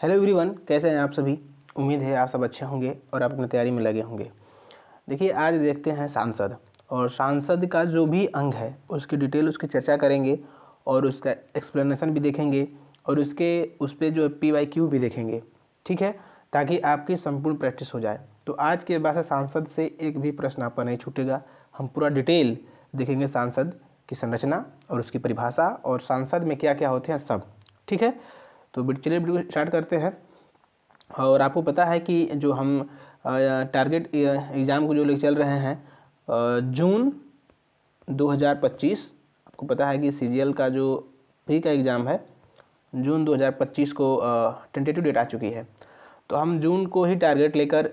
Hello everyone, कैसे हैं आप सभी। उम्मीद है आप सब अच्छे होंगे और आप अपनी तैयारी में लगे होंगे। देखिए, आज देखते हैं सांसद, और सांसद का जो भी अंग है उसकी डिटेल उसकी चर्चा करेंगे और उसका एक्सप्लेनेशन भी देखेंगे और उस पर जो PYQ भी देखेंगे, ठीक है, ताकि आपकी संपूर्ण प्रैक्टिस हो जाए। तो आज के बाद से सांसद से एक भी प्रश्न आपका नहीं छूटेगा। हम पूरा डिटेल देखेंगे सांसद की संरचना और उसकी परिभाषा और सांसद में क्या क्या होते हैं सब, ठीक है। तो चलिए वीडियो स्टार्ट करते हैं। और आपको पता है कि जो हम टारगेट एग्ज़ाम को जो लेकर चल रहे हैं जून 2025, आपको पता है कि CGL का जो प्री का एग्ज़ाम है जून 2025 को टेंटेटिव डेट आ चुकी है। तो हम जून को ही टारगेट लेकर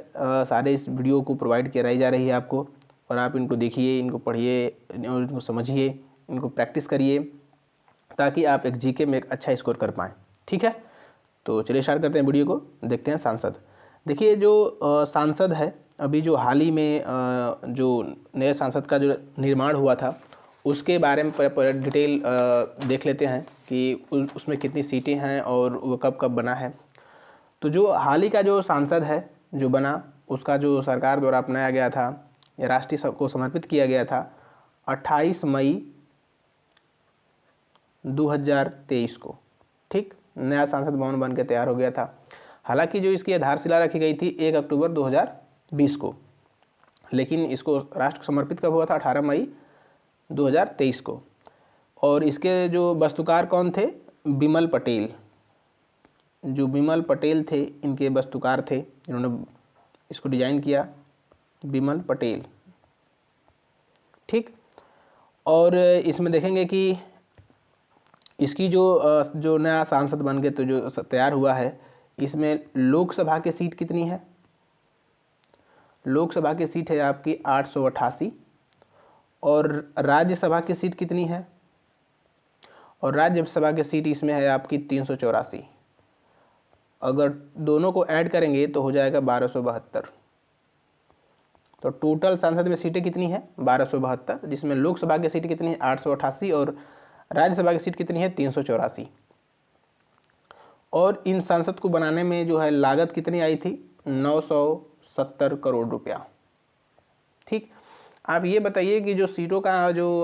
सारे इस वीडियो को प्रोवाइड कराई जा रही है आपको, और आप इनको देखिए, इनको पढ़िए और इनको समझिए, इनको प्रैक्टिस करिए, ताकि आप एक GK में एक अच्छा स्कोर कर पाएँ, ठीक है। तो चलिए स्टार्ट करते हैं वीडियो को, देखते हैं सांसद। देखिए, जो सांसद है, अभी जो हाल ही में जो नए सांसद का जो निर्माण हुआ था उसके बारे में डिटेल देख लेते हैं कि उसमें कितनी सीटें हैं और वो कब कब बना है। तो जो हाल ही का जो सांसद है जो बना, उसका जो सरकार द्वारा अपनाया गया था या राष्ट्रीय को समर्पित किया गया था 28 मई 2023 को, ठीक। नया सांसद भवन बन के तैयार हो गया था। हालांकि जो इसकी आधारशिला रखी गई थी 1 अक्टूबर 2020 को, लेकिन इसको राष्ट्र को समर्पित कब हुआ था? 18 मई 2023 को। और इसके जो वास्तुकार कौन थे? बिमल पटेल। जो बिमल पटेल थे, इनके वास्तुकार थे, इन्होंने इसको डिजाइन किया, बिमल पटेल, ठीक। और इसमें देखेंगे कि इसकी जो नया सांसद बन के तो जो तैयार हुआ है, इसमें लोकसभा की सीट कितनी है? लोकसभा की सीट है आपकी 888, और राज्यसभा की सीट कितनी है? और राज्यसभा की सीट इसमें है आपकी 384। अगर दोनों को ऐड करेंगे तो हो जाएगा 1272। तो टोटल सांसद में सीटें कितनी है? 1272, जिसमें लोकसभा की सीट कितनी है? 888, और राज्यसभा की सीट कितनी है? 384। और इन सांसद को बनाने में जो है लागत कितनी आई थी? 970 करोड़ रुपया, ठीक। आप ये बताइए कि जो सीटों का जो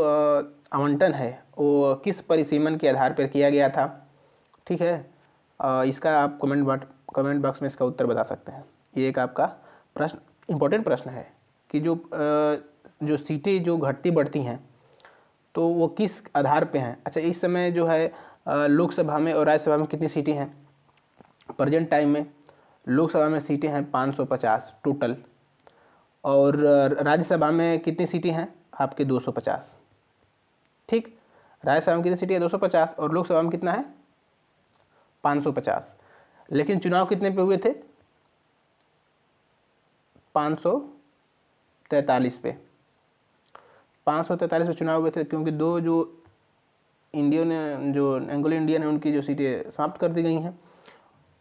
आवंटन है वो किस परिसीमन के आधार पर किया गया था, ठीक है। इसका आप कमेंट बॉक्स में इसका उत्तर बता सकते हैं। ये एक आपका प्रश्न, इम्पोर्टेंट प्रश्न है कि जो सीटें जो घटती बढ़ती हैं तो वो किस आधार पे हैं। अच्छा, इस समय जो है लोकसभा में और राज्यसभा में कितनी सीटें हैं? प्रेजेंट टाइम में लोकसभा में सीटें हैं 550 टोटल, और राज्यसभा में कितनी सीटें हैं? आपके 250, ठीक। राज्यसभा में कितनी सीटें हैं? 250, और लोकसभा में कितना है? 550। लेकिन चुनाव कितने पे हुए थे? 543 पे। 543 पे चुनाव हुए थे, क्योंकि दो जो एंग्लो इंडियन है उनकी जो सीटें समाप्त कर दी गई हैं,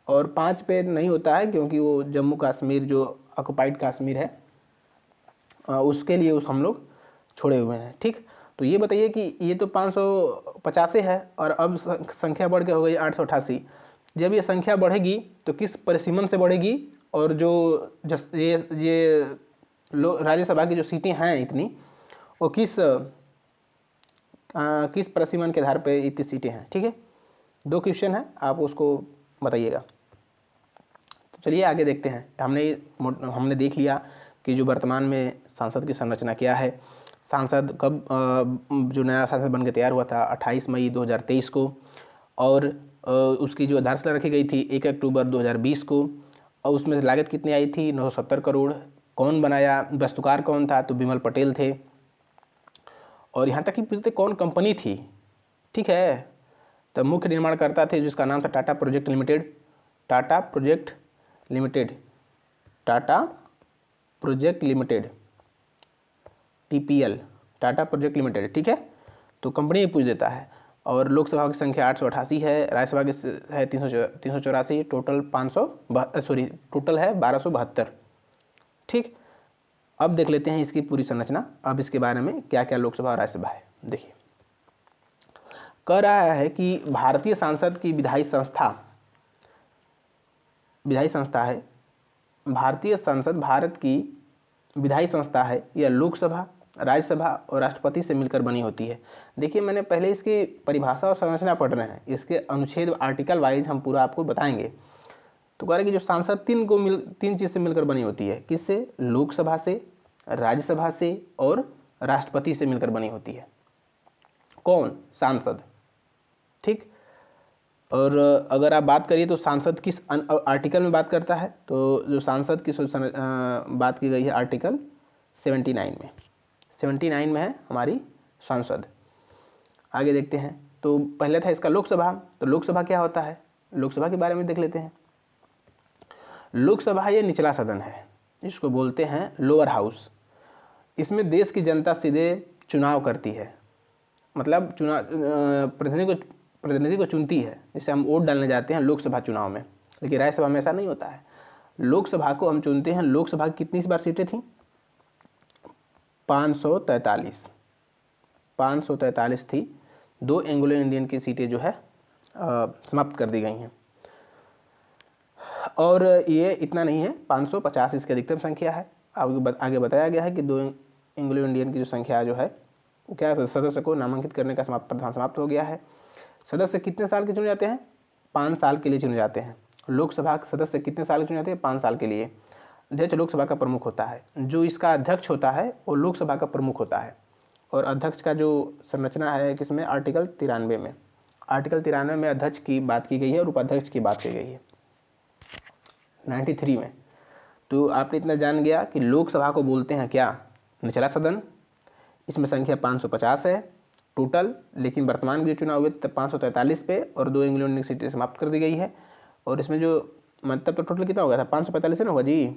और 5 पे नहीं होता है क्योंकि वो जम्मू कश्मीर जो ऑक्युपाइड कश्मीर है उसके लिए हम लोग छोड़े हुए हैं, ठीक। तो ये बताइए कि ये तो 550 है और अब संख्या बढ़ के हो गई 888। जब ये संख्या बढ़ेगी तो किस परिसीमन से बढ़ेगी? और ये राज्यसभा की जो सीटें हैं इतनी, वो किस परिसीमन के आधार पे इतनी सीटें हैं, ठीक है। 2 क्वेश्चन है, आप उसको बताइएगा। तो चलिए आगे देखते हैं। हमने देख लिया कि जो वर्तमान में सांसद की संरचना क्या है। सांसद कब जो नया सांसद बन के तैयार हुआ था 28 मई 2023 को, और उसकी जो आधारशिला रखी गई थी 1 अक्टूबर 2020 को, और उसमें लागत कितनी आई थी? 970 करोड़। कौन बनाया? वास्तुकार कौन था? तो बिमल पटेल थे। और यहाँ तक कि पूछते कौन कंपनी थी, ठीक है। तो मुख्य निर्माणकर्ता थे जिसका नाम था Tata project limited. Tata project limited, TPL, Tata project limited, ठीक है। तो कंपनी पूछ देता है। और लोकसभा की संख्या 888 है, राज्यसभा की है 384, टोटल टोटल है 1272, ठीक। अब देख लेते हैं इसकी पूरी संरचना। अब इसके बारे में क्या क्या लोकसभा और राज्यसभा है। देखिए, कह रहा है कि भारतीय संसद की विधायी संस्था विधायी संस्था है, भारतीय संसद भारत की विधायी संस्था है, यह लोकसभा, राज्यसभा और राष्ट्रपति से मिलकर बनी होती है। देखिए मैंने पहले इसकी परिभाषा और संरचना पढ़ रहे हैं, इसके अनुच्छेद आर्टिकल वाइज हम पूरा आपको बताएंगे। तो कह रहे कि जो सांसद तीन चीज़ से मिलकर बनी होती है, किससे? लोकसभा से, राज्यसभा से और राष्ट्रपति से मिलकर बनी होती है। कौन? सांसद। ठीक। और अगर आप बात करिए तो सांसद किस आर्टिकल में बात करता है, तो जो सांसद की बात की गई है आर्टिकल 79 में है हमारी सांसद। आगे देखते हैं। तो पहले था इसका लोकसभा। तो लोकसभा क्या होता है, लोकसभा के बारे में देख लेते हैं। लोकसभा ये निचला सदन है, जिसको बोलते हैं लोअर हाउस। इसमें देश की जनता सीधे चुनाव करती है, मतलब प्रतिनिधि को चुनती है, जिसे हम वोट डालने जाते हैं लोकसभा चुनाव में। लेकिन राज्यसभा में ऐसा नहीं होता है। लोकसभा को हम चुनते हैं। लोकसभा की कितनी बार सीटें थी? 543 थी। 2 एंग्लो इंडियन की सीटें जो है समाप्त कर दी गई हैं। और ये इतना नहीं है, 550 इसकी अधिकतम संख्या है। आगे बताया गया है कि 2 एंग्लो इंडियन की जो संख्या जो है वो क्या, सदस्य को नामांकित करने का प्रधान समाप्त हो गया है। सदस्य कितने साल के चुने जाते हैं? 5 साल के लिए चुने जाते हैं। लोकसभा के सदस्य कितने साल के चुने जाते हैं? 5 साल के लिए। अध्यक्ष लोकसभा का प्रमुख होता है। जो इसका अध्यक्ष होता है वो लोकसभा का प्रमुख होता है। और अध्यक्ष का जो संरचना है किसमें? आर्टिकल 93 में। आर्टिकल 93 में अध्यक्ष की बात की गई है और उपाध्यक्ष की बात की गई है 93 में। तो आपने इतना जान गया कि लोकसभा को बोलते हैं क्या? निचला सदन। इसमें संख्या 550 है टोटल, लेकिन वर्तमान में जो चुनाव हुए तब 543 पे और 2 एंग्लो इंडियन सीटें समाप्त कर दी गई है। और इसमें जो मतलब तो टोटल कितना हो गया था? 545 है ना होगा जी।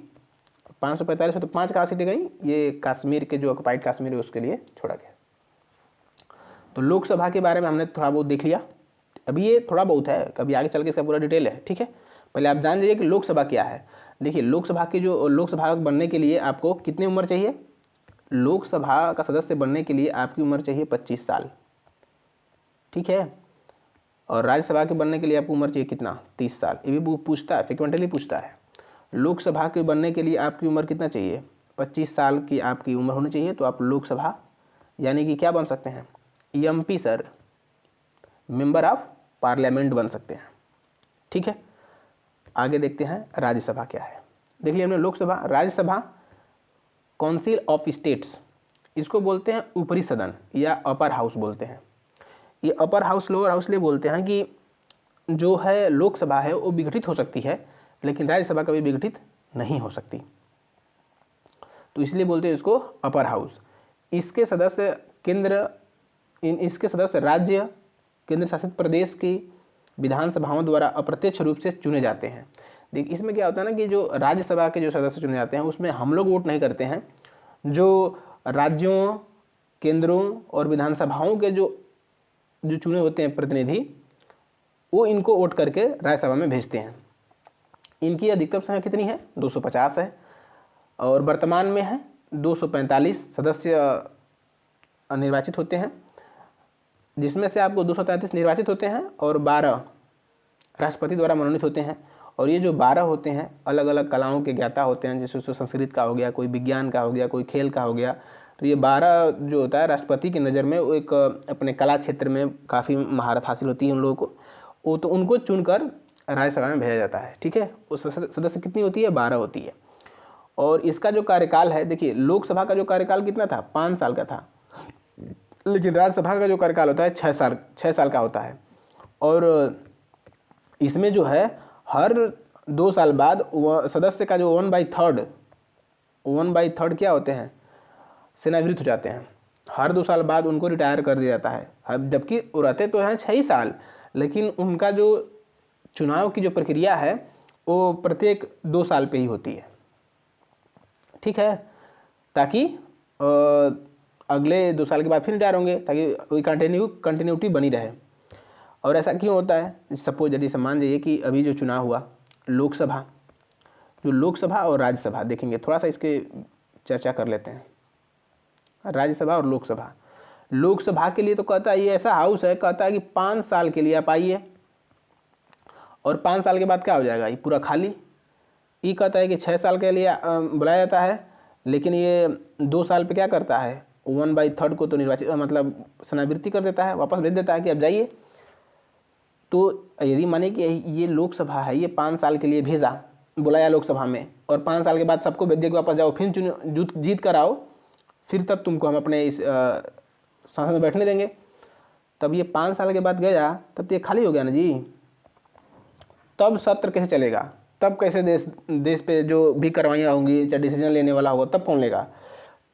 545 में तो 5 कहाँ सीटें गई? ये कश्मीर के जो ऑक्युपाइड कश्मीर है उसके लिए छोड़ा गया। तो लोकसभा के बारे में हमने थोड़ा बहुत देख लिया। अभी ये थोड़ा बहुत है, कभी आगे चल के इसका पूरा डिटेल है। ठीक है, पहले आप जान लीजिए कि लोकसभा क्या है। देखिए लोकसभा बनने के लिए आपको कितनी उम्र चाहिए? लोकसभा का सदस्य बनने के लिए आपकी उम्र चाहिए 25 साल। ठीक है। और राज्यसभा के बनने के लिए आपकी उम्र चाहिए कितना? 30 साल। ये भी पूछता है, फ्रिक्वेंटली पूछता है। लोकसभा के बनने के लिए आपकी उम्र कितना चाहिए? 25 साल की आपकी उम्र होनी चाहिए, तो आप लोकसभा यानी कि क्या बन सकते हैं? MP sir, member of parliament बन सकते हैं। ठीक है, आगे देखते हैं राज्यसभा क्या है। देख लिया हमने Lok Sabha. Rajya Sabha council of states, इसको बोलते हैं ऊपरी सदन या अपर हाउस बोलते हैं। ये अपर हाउस लोअर हाउस लिए बोलते हैं कि जो है लोकसभा है वो विघटित हो सकती है, लेकिन राज्यसभा कभी विघटित नहीं हो सकती, तो इसलिए बोलते हैं इसको अपर हाउस। इसके सदस्य राज्य केंद्र शासित प्रदेश की विधानसभाओं द्वारा अप्रत्यक्ष रूप से चुने जाते हैं। देखिए इसमें क्या होता है ना कि जो राज्यसभा के जो सदस्य चुने जाते हैं उसमें हम लोग वोट नहीं करते हैं। जो राज्यों, केंद्रों और विधानसभाओं के जो चुने होते हैं प्रतिनिधि, वो इनको वोट करके राज्यसभा में भेजते हैं। इनकी अधिकतम संख्या कितनी है? 250 है। और वर्तमान में है 245 सदस्य निर्वाचित होते हैं, जिसमें से आपको 233 निर्वाचित होते हैं और 12 राष्ट्रपति द्वारा मनोनीत होते हैं। और ये जो 12 होते हैं अलग अलग कलाओं के ज्ञाता होते हैं, जैसे संस्कृत का हो गया, कोई विज्ञान का हो गया, कोई खेल का हो गया। तो ये 12 जो होता है राष्ट्रपति की नज़र में वो एक अपने कला क्षेत्र में काफ़ी महारत हासिल होती है उन लोगों को, वो तो उनको चुनकर राज्यसभा में भेजा जाता है। ठीक है, उस सदस्य कितनी होती है? 12 होती है। और इसका जो कार्यकाल है, देखिए लोकसभा का जो कार्यकाल कितना था? 5 साल का था, लेकिन राज्यसभा का जो कार्यकाल होता है 6 साल का होता है। और इसमें जो है हर 2 साल बाद सदस्य का जो 1/3 क्या होते हैं? सेवानिवृत्त हो जाते हैं। हर 2 साल बाद उनको रिटायर कर दिया जाता है। जबकि वो रहते तो हैं 6 साल, लेकिन उनका जो चुनाव की जो प्रक्रिया है वो प्रत्येक 2 साल पे ही होती है। ठीक है, ताकि अगले 2 साल के बाद फिर रिटायर होंगे, ताकि वही कंटिन्यूटी बनी रहे। और ऐसा क्यों होता है? सपोज यदि मान लीजिए कि अभी जो चुनाव हुआ लोकसभा और राज्यसभा देखेंगे, थोड़ा सा इसके चर्चा कर लेते हैं। राज्यसभा और लोकसभा के लिए तो कहता है ये ऐसा हाउस है, कहता है कि 5 साल के लिए आप आइए और 5 साल के बाद क्या हो जाएगा? ये पूरा खाली, ये कहता है कि 6 साल के लिए बुलाया जाता है, लेकिन ये 2 साल पे क्या करता है, 1/3 को तो निर्वाचित मतलब सेनावृत्ति कर देता है, वापस भेज देता है कि अब जाइए। तो यदि माने कि ये लोकसभा है, ये 5 साल के लिए भेजा, बुलाया लोकसभा में, और 5 साल के बाद सबको भेज दिया कि वापस जाओ, फिर जीत कर आओ, फिर तब तुमको हम अपने इस संसद में बैठने देंगे। तब ये 5 साल के बाद गया, तब तो ये खाली हो गया ना जी। तब सत्र कैसे चलेगा, तब कैसे देश पे जो भी कार्रवाइयाँ होंगी, चाहे डिसीजन लेने वाला होगा, तब कौन लेगा?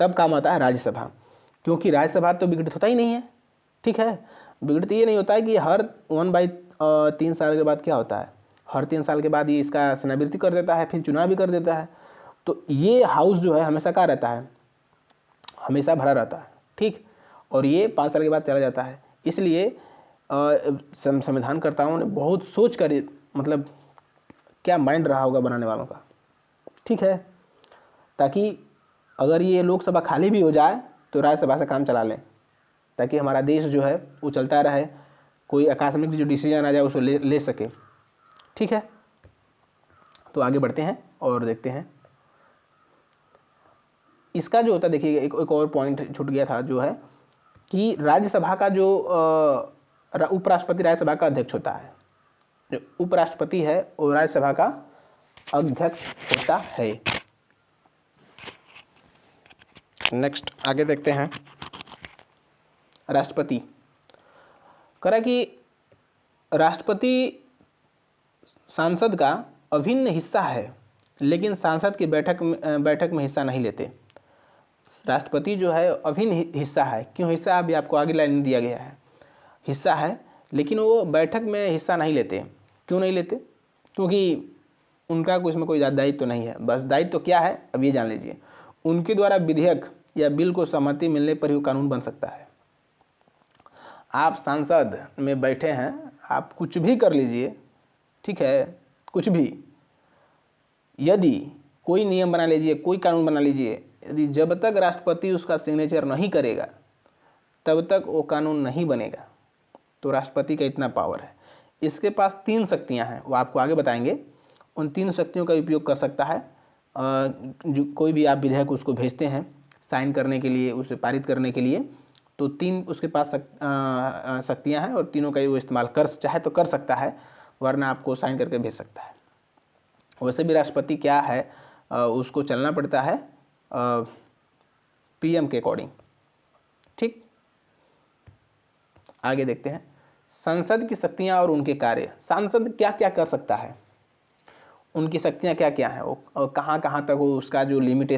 तब काम आता है राज्यसभा, क्योंकि राज्यसभा तो विघटित होता ही नहीं है। ठीक है, विघटित ये नहीं होता है कि हर 1/3 साल के बाद क्या होता है, हर 3 साल के बाद ये इसका सेनावृत्ति कर देता है, फिर चुनाव भी कर देता है। तो ये हाउस जो है हमेशा क्या रहता है, हमेशा भरा रहता है। ठीक, और ये 5 साल के बाद चला जाता है। इसलिए संविधानकर्ताओं ने बहुत सोच कर, मतलब क्या माइंड रहा होगा बनाने वालों का, ठीक है, ताकि अगर ये लोकसभा खाली भी हो जाए तो राज्यसभा से काम चला लें, ताकि हमारा देश जो है वो चलता रहे, कोई आकस्मिक जो डिसीजन आ जाए उसको ले सके। ठीक है, तो आगे बढ़ते हैं और देखते हैं इसका जो होता है। देखिए एक और पॉइंट छूट गया था, जो है कि राज्यसभा का जो उपराष्ट्रपति राज्यसभा का अध्यक्ष होता है। जो उपराष्ट्रपति है वो राज्यसभा का अध्यक्ष होता है। नेक्स्ट आगे देखते हैं, राष्ट्रपति। करा कि राष्ट्रपति सांसद का अभिन्न हिस्सा है, लेकिन सांसद की बैठक में हिस्सा नहीं लेते। राष्ट्रपति जो है अभिन्न हिस्सा है। क्यों हिस्सा, अभी आपको आगे लाइन में दिया गया है। हिस्सा है, लेकिन वो बैठक में हिस्सा नहीं लेते। क्यों नहीं लेते? क्योंकि उनका कुछ में कोई दायित्व तो नहीं है। बस दायित्व तो क्या है, अब ये जान लीजिए। उनके द्वारा विधेयक या बिल को सहमति मिलने पर ही कानून बन सकता है। आप सांसद में बैठे हैं, आप कुछ भी कर लीजिए, ठीक है, कुछ भी, यदि कोई नियम बना लीजिए, कोई कानून बना लीजिए, यदि जब तक राष्ट्रपति उसका सिग्नेचर नहीं करेगा तब तक वो कानून नहीं बनेगा। तो राष्ट्रपति का इतना पावर है। इसके पास 3 शक्तियां हैं, वो आपको आगे बताएंगे। उन 3 शक्तियों का उपयोग कर सकता है। जो कोई भी आप विधेयक उसको भेजते हैं साइन करने के लिए, उसे पारित करने के लिए, तो 3 उसके पास शक्तियां हैं, और तीनों का वो इस्तेमाल कर चाहे तो कर सकता है, वरना आपको साइन करके भेज सकता है। वैसे भी राष्ट्रपति क्या है, उसको चलना पड़ता है पीएम के अकॉर्डिंग। ठीक, आगे देखते हैं संसद की शक्तियां और उनके कार्य। सांसद क्या क्या कर सकता है, उनकी शक्तियां क्या क्या हैं, वो कहाँ कहाँ तक वो उसका जो लिमिट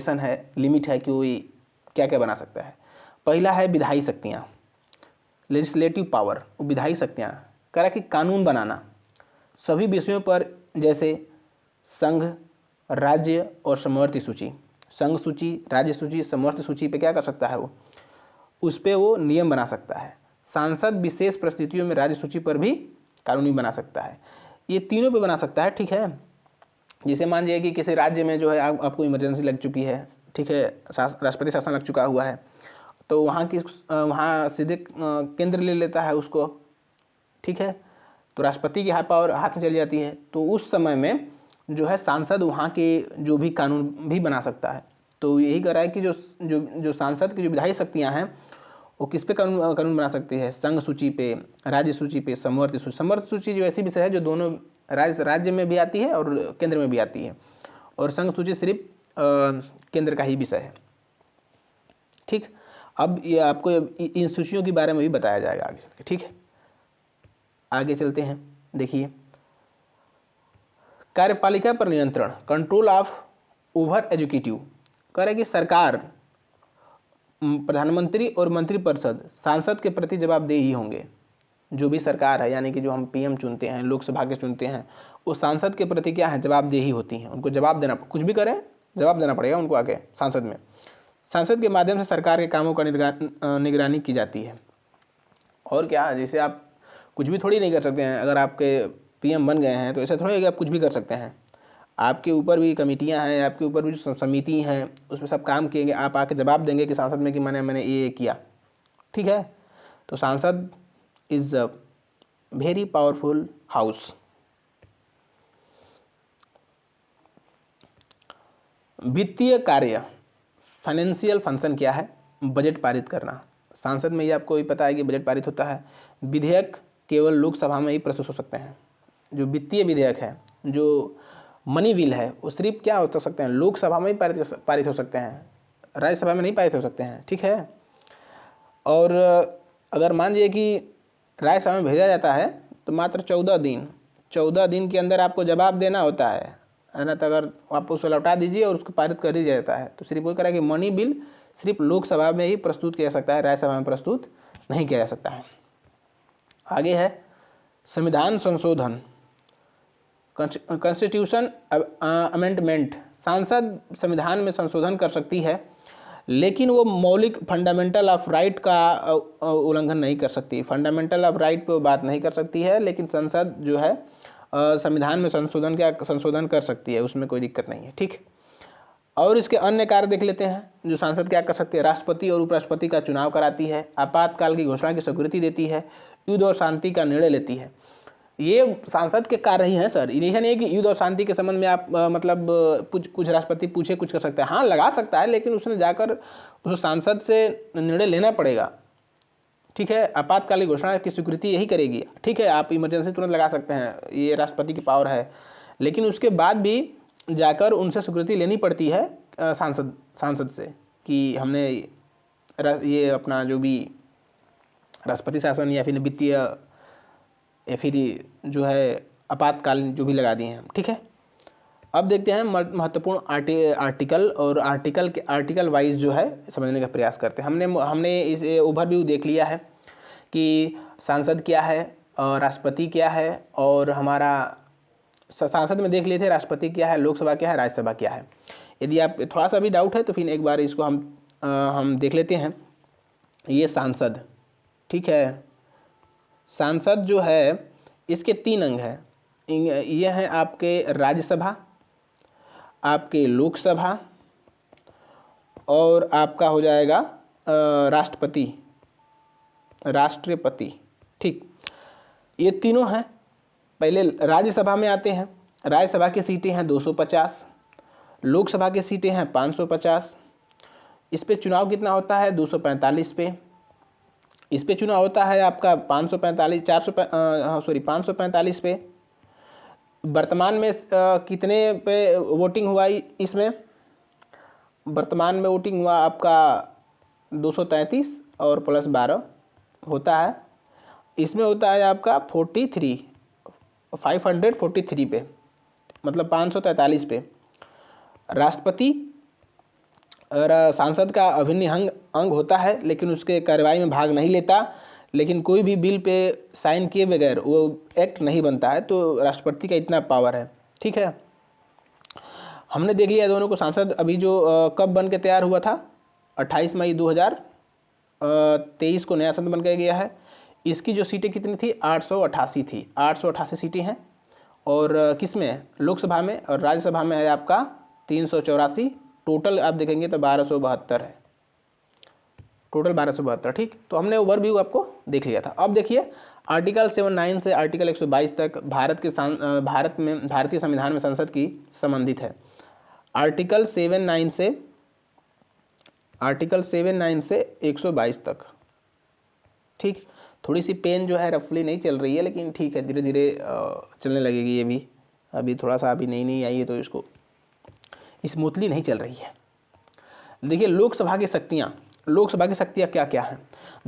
है कि वो क्या क्या बना सकता है। पहला है विधायी शक्तियाँ, लेजिस्लेटिव पावर। वो विधायी शक्तियाँ करा कि कानून बनाना सभी विषयों पर, जैसे संघ, राज्य और समवर्ती सूची। संघ सूची, राज्य सूची, समवर्ती सूची पे क्या कर सकता है, वो उस पर वो नियम बना सकता है। सांसद विशेष परिस्थितियों में राज्य सूची पर भी कानूनी बना सकता है। ये तीनों पे बना सकता है। ठीक है, जैसे मान लीजिए कि किसी राज्य में जो है आपको इमरजेंसी लग चुकी है, ठीक है, राष्ट्रपति शासन लग चुका हुआ है, तो वहाँ सीधे केंद्र ले लेता है उसको। ठीक है, तो राष्ट्रपति की पावर हाथ में चली जाती है। तो उस समय में जो है सांसद वहाँ के जो भी कानून भी बना सकता है। तो यही कह रहा है कि जो सांसद की जो विधायी शक्तियाँ हैं वो किस पे कानून बना सकती है, संघ सूची पे, राज्य सूची पे, समवर्ती सूची। समवर्ती सूची जो ऐसी विषय है जो दोनों राज्य में भी आती है और केंद्र में भी आती है, और संघ सूची सिर्फ केंद्र का ही विषय है। ठीक, अब ये आपको इन सूचियों के बारे में भी बताया जाएगा आगे चल के। ठीक है, आगे चलते हैं। देखिए कार्यपालिका पर नियंत्रण, कंट्रोल ऑफ ओवर एजुकेटिव। कह रहे कि सरकार, प्रधानमंत्री और मंत्रिपरिषद सांसद के प्रति जवाबदेही होंगे। जो भी सरकार है, यानी कि जो हम पीएम चुनते हैं, लोकसभा के चुनते हैं, वो सांसद के प्रति क्या है, जवाबदेही होती है। उनको जवाब देना, कुछ भी करें जवाब देना पड़ेगा उनको आगे सांसद में। सांसद के माध्यम से सरकार के कामों का निगरानी की जाती है। और क्या, जैसे आप कुछ भी थोड़ी नहीं कर सकते हैं। अगर आपके पीएम बन गए हैं तो ऐसा थोड़ी है कि आप कुछ भी कर सकते हैं। आपके ऊपर भी कमेटियां हैं, आपके ऊपर भी जो समिति हैं, उसमें सब काम किएंगे। आप आके जवाब देंगे कि सांसद में कि मैंने ये किया। ठीक है, तो सांसद is a very powerful house. वित्तीय कार्य, फाइनेंशियल फंक्शन क्या है? बजट पारित करना। सांसद में ये आपको भी पता है कि बजट पारित होता है। विधेयक केवल लोकसभा में ही प्रस्तुत हो सकते हैं। जो वित्तीय विधेयक है, जो मनी बिल है, वो सिर्फ क्या हो सकते हैं? लोकसभा में ही पारित हो सकते हैं, राज्यसभा में नहीं पारित हो सकते हैं। ठीक है। और अगर मान लीजिए कि राज्यसभा में भेजा जाता है तो मात्र 14 दिन के अंदर आपको जवाब देना होता है ना। तो अगर आप उसको लौटा दीजिए और उसको पारित कर दिया जाता है तो सिर्फ वही करा कि मनी बिल सिर्फ लोकसभा में ही प्रस्तुत किया जा सकता है, राज्यसभा में प्रस्तुत नहीं किया जा सकता है। आगे है संविधान संशोधन, कॉन्स्टिट्यूशन अमेंडमेंट। सांसद संविधान में संशोधन कर सकती है, लेकिन वो मौलिक फंडामेंटल ऑफ राइट का उल्लंघन नहीं कर सकती। फंडामेंटल ऑफ राइट पे बात नहीं कर सकती है, लेकिन संसद जो है संविधान में संशोधन कर सकती है, उसमें कोई दिक्कत नहीं है। ठीक। और इसके अन्य कार्य देख लेते हैं। जो सांसद क्या कर सकते हैं? राष्ट्रपति और उपराष्ट्रपति का चुनाव कराती है, आपातकाल की घोषणा की स्वीकृति देती है, युद्ध और शांति का निर्णय लेती है। ये सांसद के कार्य ही हैं सर। यही नहीं है कि युद्ध और शांति के संबंध में आप मतलब कुछ राष्ट्रपति पूछे कुछ कर सकता है। हाँ, लगा सकता है, लेकिन उसने जाकर उस सांसद से निर्णय लेना पड़ेगा। ठीक है। आपातकालीन घोषणा की स्वीकृति यही करेगी। ठीक है, आप इमरजेंसी तुरंत लगा सकते हैं, ये राष्ट्रपति की पावर है, लेकिन उसके बाद भी जाकर उनसे स्वीकृति लेनी पड़ती है सांसद से कि हमने ये अपना जो भी राष्ट्रपति शासन या फिर वित्तीय या फिर जो है आपातकालीन जो भी लगा दिए हैं। ठीक है। अब देखते हैं महत्वपूर्ण आर्टिकल और आर्टिकल वाइज जो है समझने का प्रयास करते हैं। हमने इस ओवरव्यू देख लिया है कि सांसद क्या है, राष्ट्रपति क्या है, और हमारा सांसद में देख लिए थे राष्ट्रपति क्या है, लोकसभा क्या है, राज्यसभा क्या है। यदि आप थोड़ा सा भी डाउट है तो फिर एक बार इसको हम देख लेते हैं। ये सांसद, ठीक है, सांसद जो है इसके 3 अंग हैं। ये हैं आपके राज्यसभा, आपके लोकसभा, और आपका हो जाएगा राष्ट्रपति। ठीक, ये तीनों हैं। पहले राज्यसभा में आते हैं। राज्यसभा की सीटें हैं 250, लोकसभा की सीटें हैं 550। इस पे चुनाव कितना होता है? 245 पे। इस पे चुनाव होता है आपका 545 पे। वर्तमान में कितने पे वोटिंग हुआ इसमें? वर्तमान में वोटिंग हुआ आपका 233 और प्लस 12 होता है। इसमें होता है आपका 543 पे, मतलब 543 पे। राष्ट्रपति और सांसद का अभिन्न अंग होता है, लेकिन उसके कार्यवाही में भाग नहीं लेता। लेकिन कोई भी बिल पे साइन किए बगैर वो एक्ट नहीं बनता है। तो राष्ट्रपति का इतना पावर है। ठीक है। हमने देख लिया दोनों को। सांसद अभी जो कब बन के तैयार हुआ था? 28 मई 2023 को नया संसद बन के गया है। इसकी जो सीटें कितनी थी? 888 थी। 888 सीटें हैं। और किस में? लोकसभा में। और राज्यसभा में है आपका 384। टोटल आप देखेंगे तो 1272 है। टोटल 1272। ठीक, तो हमने ओवरव्यू आपको देख लिया था। अब देखिए आर्टिकल 79 से आर्टिकल 122 तक भारतीय संविधान में संसद की संबंधित है। आर्टिकल 79 से 122 तक। ठीक, थोड़ी सी पेन जो है रफली नहीं चल रही है, लेकिन ठीक है, धीरे धीरे चलने लगेगी ये भी। अभी थोड़ा सा अभी नई आई है तो इसको स्मूथली नहीं चल रही है। देखिए लोकसभा की शक्तियाँ क्या क्या हैं?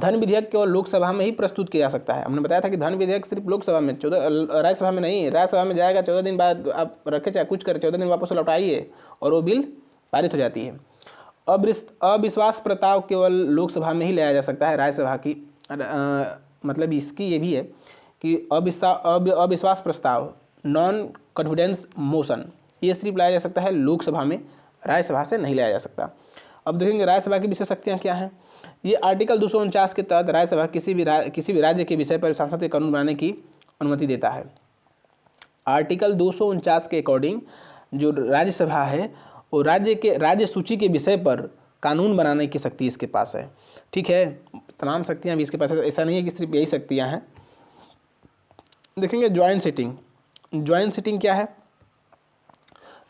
धन विधेयक केवल लोकसभा में ही प्रस्तुत किया जा सकता है। हमने बताया था कि धन विधेयक सिर्फ लोकसभा में, राज्यसभा में नहीं। राज्यसभा में जाएगा 14 दिन बाद आप रखे चाहे कुछ करें, 14 दिन वापस लौटाइए और वो बिल पारित हो जाती है। अविश्वास प्रस्ताव केवल लोकसभा में ही लाया जा सकता है। राज्यसभा की मतलब इसकी ये भी है कि अविश्वास प्रस्ताव, नॉन कॉन्फिडेंस मोशन, ये सिर्फ लाया जा सकता है लोकसभा में, राज्यसभा से नहीं लाया जा सकता। अब देखेंगे राज्यसभा की विशेष शक्तियाँ क्या हैं। ये आर्टिकल 249 के तहत राज्यसभा किसी भी राज्य के विषय पर सांसद के कानून बनाने की अनुमति देता है। आर्टिकल 249 के अकॉर्डिंग जो राज्यसभा है वो राज्य सूची के विषय पर कानून बनाने की शक्ति इसके पास है। ठीक है, तमाम शक्तियाँ भी इसके पास है। ऐसा नहीं है कि सिर्फ यही शक्तियाँ हैं। देखेंगे ज्वाइंट सिटिंग क्या है?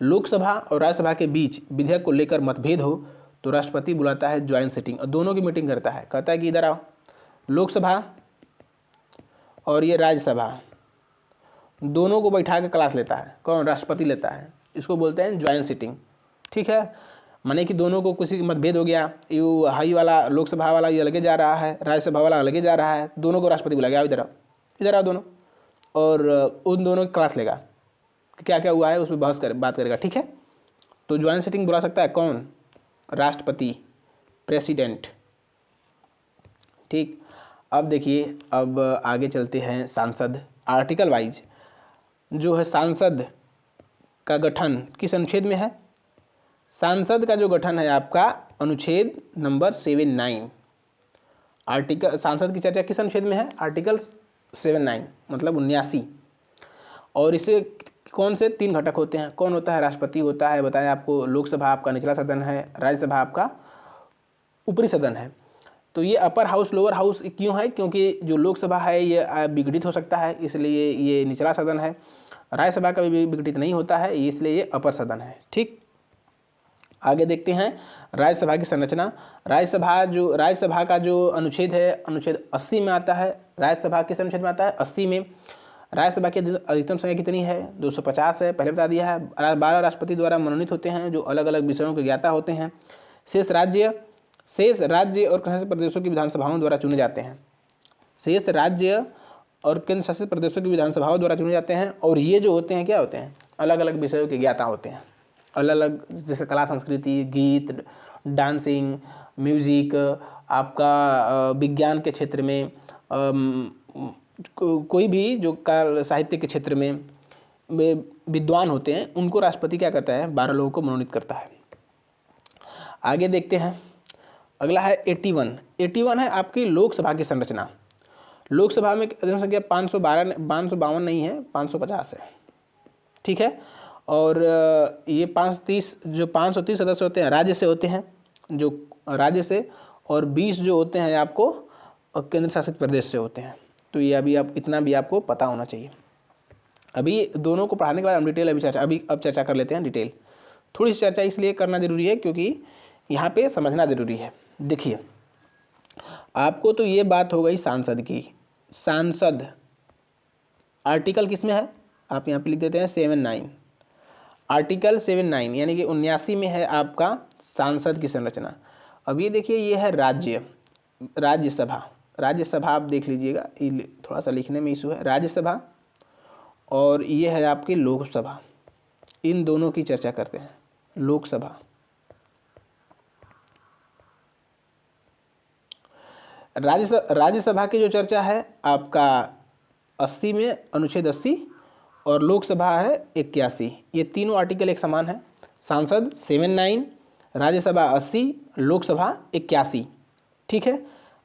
लोकसभा और राज्यसभा के बीच विधेयक को लेकर मतभेद हो तो राष्ट्रपति बुलाता है ज्वाइंट सिटिंग और दोनों की मीटिंग करता है। कहता है कि इधर आओ, लोकसभा और ये राज्यसभा दोनों को बैठा के क्लास लेता है। कौन? राष्ट्रपति लेता है। इसको बोलते हैं ज्वाइंट सिटिंग। ठीक है, माने कि दोनों को किसी मतभेद हो गया, यू हाई वाला लोकसभा वाला ये अलगे जा रहा है, राज्यसभा वाला अलगे जा रहा है, दोनों को राष्ट्रपति बुला गया, इधर आओ दोनों, और उन दोनों की क्लास लेगा कि क्या क्या हुआ है, उस पर बात करेगा। ठीक है, तो ज्वाइंट सिटिंग बुला सकता है कौन? राष्ट्रपति, प्रेसिडेंट। ठीक, अब देखिए, अब आगे चलते हैं सांसद। आर्टिकल वाइज जो है सांसद का गठन किस अनुच्छेद में है? सांसद का जो गठन है आपका अनुच्छेद नंबर 79। आर्टिकल सांसद की चर्चा किस अनुच्छेद में है? आर्टिकल 79 मतलब 79। और इसे कौन से 3 घटक होते हैं? कौन होता है? राष्ट्रपति होता है, बताएं आपको। लोकसभा आपका निचला सदन है, राज्यसभा आपका ऊपरी सदन है। तो ये अपर हाउस लोअर हाउस क्यों है? क्योंकि जो लोकसभा है ये विघटित हो सकता है, इसलिए ये निचला सदन है। राज्यसभा का भी विघटित नहीं होता है, इसलिए ये अपर सदन है। ठीक, आगे देखते हैं राज्यसभा की संरचना। राज्यसभा का जो अनुच्छेद है, अनुच्छेद 80 में आता है। राज्यसभा किस अनुच्छेद में आता है? 80 में। राज्यसभा की अधिकतम संख्या कितनी है? 250 है, पहले बता दिया है। 12 राष्ट्रपति द्वारा मनोनीत होते हैं, जो अलग अलग विषयों के ज्ञाता होते हैं। शेष राज्य और केंद्र शासित प्रदेशों की विधानसभाओं द्वारा चुने जाते हैं। शेष राज्य और केंद्र शासित प्रदेशों की विधानसभाओं द्वारा चुने जाते हैं। और ये जो होते हैं क्या होते हैं? अलग अलग विषयों के ज्ञाता होते हैं। अलग अलग, जैसे कला संस्कृति, गीत, डांसिंग, म्यूजिक, आपका विज्ञान के क्षेत्र में, कोई भी जो साहित्य के क्षेत्र में विद्वान होते हैं, उनको राष्ट्रपति क्या करता है? 12 लोगों को मनोनीत करता है। आगे देखते हैं, अगला है 81 है आपकी लोकसभा की संरचना। लोकसभा में जनसंख्या 552 नहीं है, 550 है। ठीक है, और ये 530 सदस्य होते हैं राज्य से होते हैं, जो राज्य से, और 20 जो होते हैं आपको केंद्र शासित प्रदेश से होते हैं। तो ये अभी आप इतना भी आपको पता होना चाहिए। अभी दोनों को पढ़ाने के बाद हम डिटेल अब चर्चा कर लेते हैं। डिटेल थोड़ी सी चर्चा इसलिए करना जरूरी है क्योंकि यहाँ पे समझना जरूरी है। देखिए, आपको तो ये बात हो गई सांसद की। सांसद आर्टिकल किस में है? आप यहाँ पे लिख देते हैं 79। आर्टिकल 79 यानी कि 79 में है आपका सांसद की संरचना। अब ये देखिए, ये है राज्यसभा आप देख लीजिएगा, थोड़ा सा लिखने में इशू है। राज्यसभा और ये है आपकी लोकसभा, इन दोनों की चर्चा करते हैं। लोकसभा, राज्यसभा की जो चर्चा है आपका 80 में, अनुच्छेद 80, और लोकसभा है 81। ये तीनों आर्टिकल एक समान है। सांसद 79, राज्यसभा 80, लोकसभा 81। ठीक है,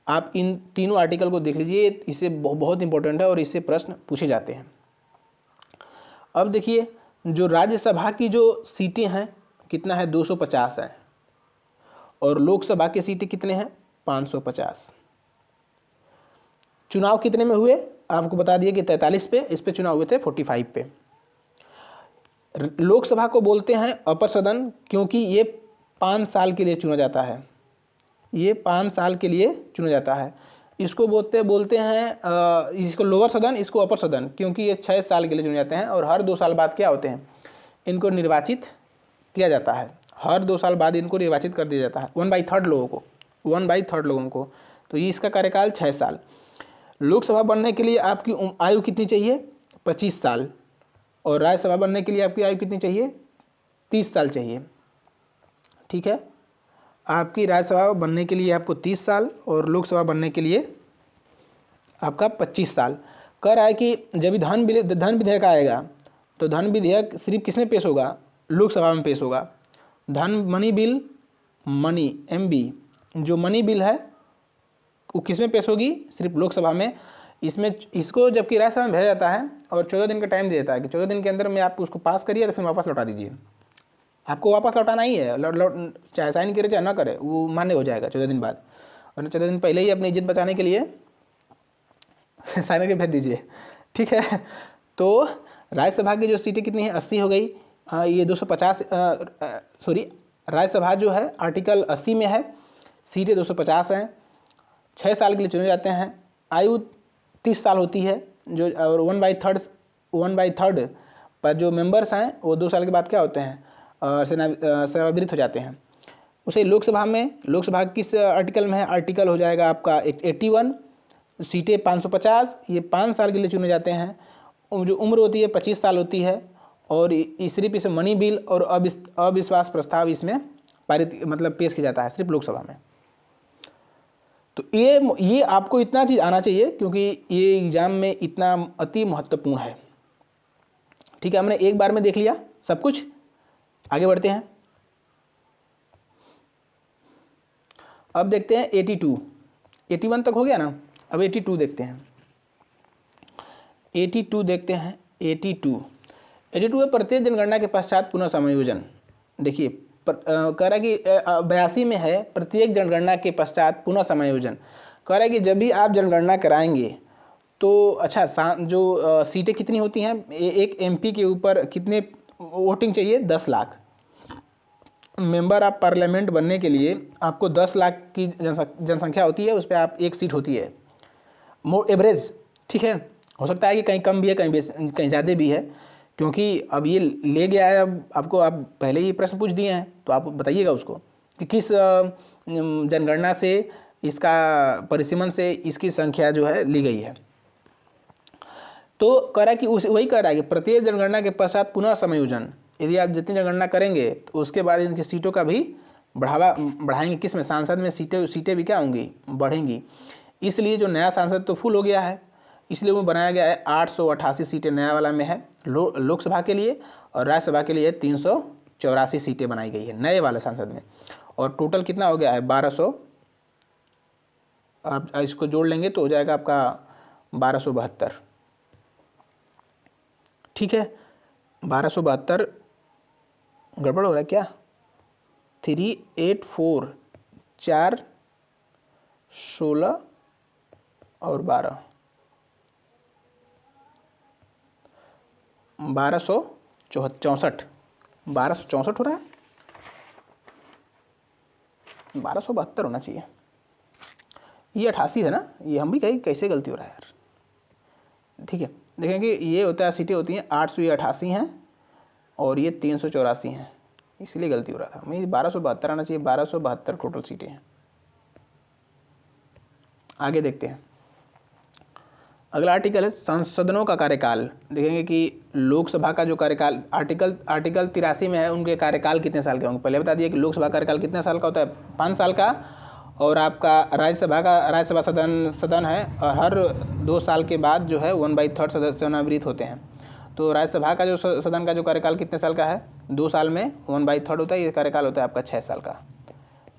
आप इन तीनों आर्टिकल को देख लीजिए, इससे बहुत इंपॉर्टेंट है और इससे प्रश्न पूछे जाते हैं। अब देखिए, जो राज्यसभा की जो सीटें हैं कितना है? 250 है, और लोकसभा की सीटें कितने हैं? 550। चुनाव कितने में हुए? आपको बता दिए कि 43 पे, इस पे चुनाव हुए थे 45 पे। लोकसभा को बोलते हैं अपर सदन, क्योंकि ये 5 साल के लिए चुना जाता है। ये 5 साल के लिए चुना जाता है। इसको बोलते हैं इसको लोअर सदन, इसको अपर सदन, क्योंकि ये 6 साल के लिए चुने जाते हैं। और हर 2 साल बाद क्या होते हैं? इनको निर्वाचित किया जाता है। हर 2 साल बाद इनको निर्वाचित कर दिया जाता है 1/3 लोगों को। तो ये इसका कार्यकाल 6 साल। लोकसभा बनने के लिए आपकी आयु कितनी चाहिए? 25 साल। और राज्यसभा बनने के लिए आपकी आयु कितनी चाहिए? 30 साल चाहिए। ठीक है, आपकी राज्यसभा बनने के लिए आपको 30 साल और लोकसभा बनने के लिए आपका 25 साल। कह रहा है कि जब धन विधेयक आएगा तो धन विधेयक सिर्फ किसमें पेश होगा? लोकसभा में पेश होगा। मनी बिल है वो किसमें पेश होगी? सिर्फ लोकसभा में। इसको जबकि राज्यसभा में भेजा जाता है और 14 दिन का टाइम दे देता है कि 14 दिन के अंदर में आप उसको पास करिए तो फिर वापस लौटा दीजिए। आपको वापस लौटाना ही है, चाहे साइन करे चाहे ना करे, वो मान्य हो जाएगा 14 दिन बाद। और 14 दिन पहले ही अपनी इज्जत बचाने के लिए साइन करके भेज दीजिए। ठीक है, तो राज्यसभा की जो सीटें कितनी है? 80 हो गई। ये 250 सॉरी राज्यसभा जो है आर्टिकल 80 में है, सीटें 250 हैं, 6 साल के लिए चुने जाते हैं, आयु 30 साल होती है जो, और 1/3 पर जो मेंबर्स हैं वो 2 साल के बाद क्या होते हैं, सेवानिवृत्त हो जाते हैं। उसे लोकसभा किस आर्टिकल में है, आर्टिकल हो जाएगा आपका 81, सीटें 550, ये 5 साल के लिए चुने जाते हैं, जो उम्र होती है 25 साल होती है, और सिर्फ इसे मनी बिल और अविश्वास प्रस्ताव इसमें पारित मतलब पेश किया जाता है सिर्फ लोकसभा में। तो ये आपको इतना चीज़ आना चाहिए क्योंकि ये एग्जाम में इतना अति महत्वपूर्ण है। ठीक है, हमने एक बार में देख लिया सब कुछ, आगे बढ़ते हैं। अब देखते हैं 82, 81 तक हो गया ना, अब 82 देखते हैं। 82 देखते हैं। 82 है प्रत्येक जनगणना के पश्चात पुनः समायोजन। देखिए कह रहा है कि 82 में है प्रत्येक जनगणना के पश्चात पुनः समायोजन। कह रहा है कि जब भी आप जनगणना कराएंगे तो अच्छा जो सीटें कितनी होती हैं, एक एमपी के ऊपर कितने वोटिंग चाहिए, 10 लाख। मेंबर ऑफ पार्लियामेंट बनने के लिए आपको 10 लाख की जनसंख्या होती है, उस पर आप एक सीट होती है एवरेज। ठीक है, हो सकता है कि कहीं कम भी है, कहीं ज़्यादा भी है, क्योंकि अब ये ले गया है। अब आपको आप पहले ही प्रश्न पूछ दिए हैं तो आप बताइएगा उसको कि किस जनगणना से इसका परिसीमन से इसकी संख्या जो है ली गई है। तो कह रहा है कि वही कह रहा है कि प्रत्येक जनगणना के पश्चात पुनः समायोजन, यदि आप जितनी जनगणना करेंगे तो उसके बाद इनकी सीटों का भी बढ़ाएंगे। किस में, सांसद में सीटें भी क्या होंगी, बढ़ेंगी। इसलिए जो नया सांसद तो फुल हो गया है, इसलिए वो बनाया गया है 888 सीटें नया वाला में है लोकसभा के लिए, और राज्यसभा के लिए 384 सीटें बनाई गई है नए वाले सांसद में। और टोटल कितना हो गया है 1200, आप इसको जोड़ लेंगे तो हो जाएगा आपका 1272। ठीक है, 1272 गड़बड़ हो रहा है क्या, 384 4 16 और 12 1264 1264 हो रहा है, 1272 होना चाहिए। ये 88 है ना, ये हम भी कहीं कैसे गलती हो रहा है यार। ठीक है, देखेंगे ये होता है, सीटें होती हैं 888 हैं और ये 384 हैं, इसलिए गलती हो रहा था। मैं 1272 आना चाहिए, 1272 टोटल सीटें हैं। आगे देखते हैं, अगला आर्टिकल है संसदों का कार्यकाल। देखेंगे कि लोकसभा का जो कार्यकाल आर्टिकल 83 में है, उनके कार्यकाल कितने साल के होंगे। पहले बता दिए कि लोकसभा कार्यकाल कितने साल का होता है, 5 साल का, और आपका राज्यसभा सदन है, और हर 2 साल के बाद जो है 1/3 सदस्य सेवानिवृत्त होते हैं। तो राज्यसभा का जो सदन का जो कार्यकाल कितने साल का है, 2 साल में 1/3 होता है, ये कार्यकाल होता है आपका 6 साल का।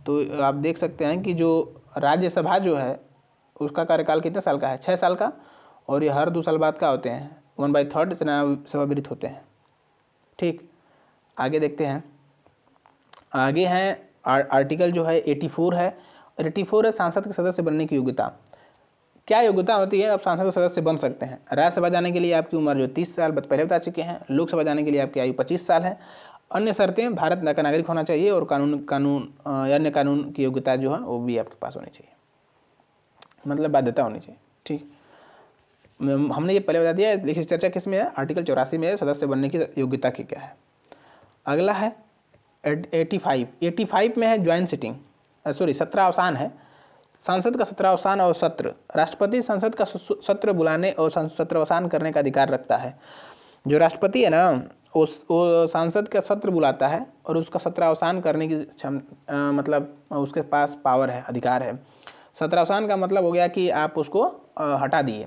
तो आप देख सकते हैं कि जो राज्यसभा जो है उसका कार्यकाल कितने साल का है, 6 साल का, और ये हर 2 साल बाद का होते हैं 1/3 सेवानिवृत्त होते हैं। ठीक, आगे देखते हैं। आगे हैं आर्टिकल जो है 84 है, 84 है सांसद के सदस्य बनने की योग्यता। क्या योग्यता होती है, आप सांसद के सदस्य बन सकते हैं। राज्यसभा जाने के लिए आपकी उम्र जो 30 साल पहले बता चुके हैं, लोकसभा जाने के लिए आपकी आयु 25 साल है। अन्य शर्तें, भारत का नागरिक होना चाहिए, और अन्य कानून की योग्यता जो है वो भी आपके पास होनी चाहिए, मतलब बाध्यता होनी चाहिए। ठीक, हमने ये पहले बता दिया। लेकिन चर्चा किस में है, आर्टिकल 84 में सदस्य बनने की योग्यता की क्या है। अगला है 85 में है ज्वाइंट सिटिंग, 17 अवसान है। संसद का 17 अवसान और सत्र, राष्ट्रपति संसद का सत्र बुलाने और सत्र अवसान करने का अधिकार रखता है। जो राष्ट्रपति है ना, वो सांसद का सत्र बुलाता है और उसका सत्र अवसान करने की मतलब उसके पास पावर है, अधिकार है। सत्र अवसान का मतलब हो गया कि आप उसको हटा दिए,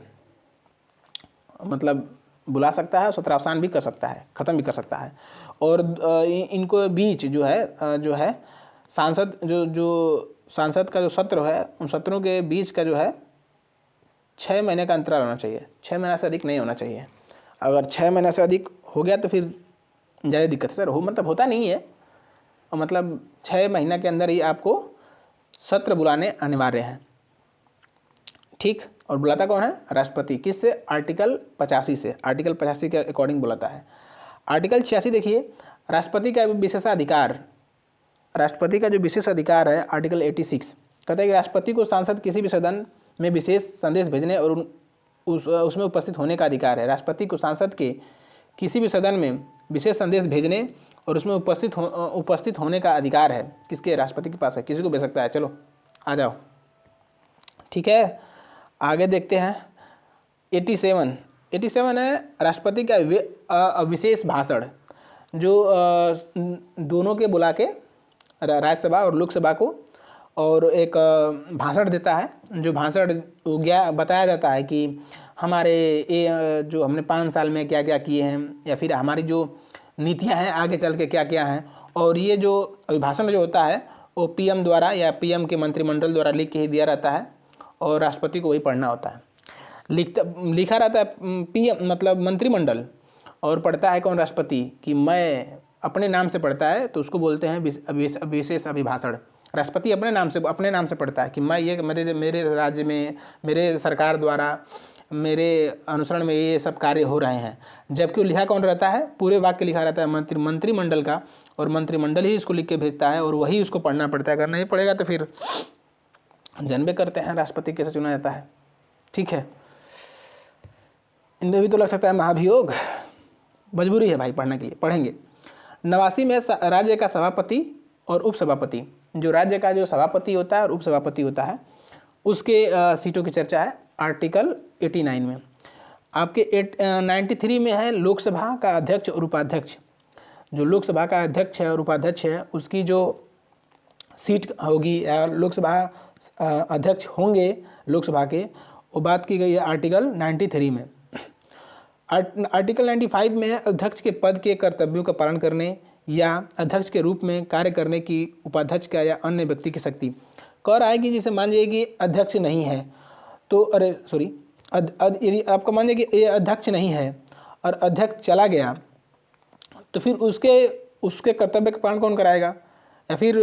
मतलब बुला सकता है, सत्र अवसान भी कर सकता है, ख़त्म भी कर सकता है। और इनको बीच जो है सांसद जो सांसद का जो सत्र है, उन सत्रों के बीच का जो है 6 महीने का अंतराल होना चाहिए, 6 महीना से अधिक नहीं होना चाहिए। अगर 6 महीने से अधिक हो गया तो फिर ज़्यादा दिक्कत है सर, मतलब होता नहीं है, मतलब 6 महीने के अंदर ही आपको सत्र बुलाने अनिवार्य हैं। ठीक, और बुलाता कौन है, राष्ट्रपति। किससे, आर्टिकल 85 से, आर्टिकल 85 के अकॉर्डिंग बुलाता है। आर्टिकल 86 देखिए, राष्ट्रपति का विशेषाधिकार, राष्ट्रपति का जो विशेष अधिकार है आर्टिकल 86 कहता है कि राष्ट्रपति को सांसद किसी भी सदन में विशेष संदेश भेजने और उसमें उपस्थित होने का अधिकार है। राष्ट्रपति को सांसद के किसी भी सदन में विशेष संदेश भेजने और उसमें उपस्थित होने का अधिकार है। किसके? राष्ट्रपति के पास है, किसी को भेज सकता है। चलो आ जाओ, ठीक है। आगे देखते हैं 87 है राष्ट्रपति का विशेष भाषण, जो दोनों के बुला के राज्यसभा और लोकसभा को और एक भाषण देता है, जो भाषण बताया जाता है कि हमारे जो हमने 5 साल में क्या क्या किए हैं, या फिर हमारी जो नीतियां हैं आगे चल के क्या क्या हैं। और ये जो अभिभाषण जो होता है वो पीएम द्वारा या पीएम के मंत्रिमंडल द्वारा लिख के ही दिया रहता है और राष्ट्रपति को वही पढ़ना होता है। लिखा रहता है पीएम मतलब मंत्रिमंडल, और पढ़ता है कौन? राष्ट्रपति। कि मैं अपने नाम से पढ़ता है तो उसको बोलते हैं विशेष अभिभाषण। राष्ट्रपति अपने नाम से पढ़ता है कि मैं ये मेरे राज्य में मेरे सरकार द्वारा मेरे अनुसरण में ये सब कार्य हो रहे हैं। जबकि वो लिखा कौन रहता है? पूरे वाक्य लिखा रहता है मंत्रिमंडल का, और मंत्रिमंडल ही इसको लिख के भेजता है और वही उसको पढ़ना पड़ता है। अगर नहीं पढ़ेगा तो फिर जानबे करते हैं राष्ट्रपति कैसे चुना जाता है, ठीक है। इनमें भी तो लग सकता है महाभियोग, मजबूरी है भाई पढ़ने के लिए, पढ़ेंगे। 89 में राज्य का सभापति और उपसभापति, जो राज्य का जो सभापति होता है और उपसभापति होता है उसके सीटों की चर्चा है आर्टिकल 89 में। आपके 93 में है लोकसभा का अध्यक्ष और उपाध्यक्ष। जो लोकसभा का अध्यक्ष है और उपाध्यक्ष है उसकी जो सीट होगी या लोकसभा अध्यक्ष होंगे लोकसभा के, वो बात की गई है आर्टिकल 93 में। आर्टिकल 95 में अध्यक्ष के पद के कर्तव्यों का पालन करने या अध्यक्ष के रूप में कार्य करने की उपाध्यक्ष का या अन्य व्यक्ति की शक्ति। कह रहा है कि जैसे मान लीजिए कि अध्यक्ष नहीं है तो यदि आपका मान लीजिए कि ये अध्यक्ष नहीं है और अध्यक्ष चला गया तो फिर उसके कर्तव्य का पालन कौन कराएगा, या फिर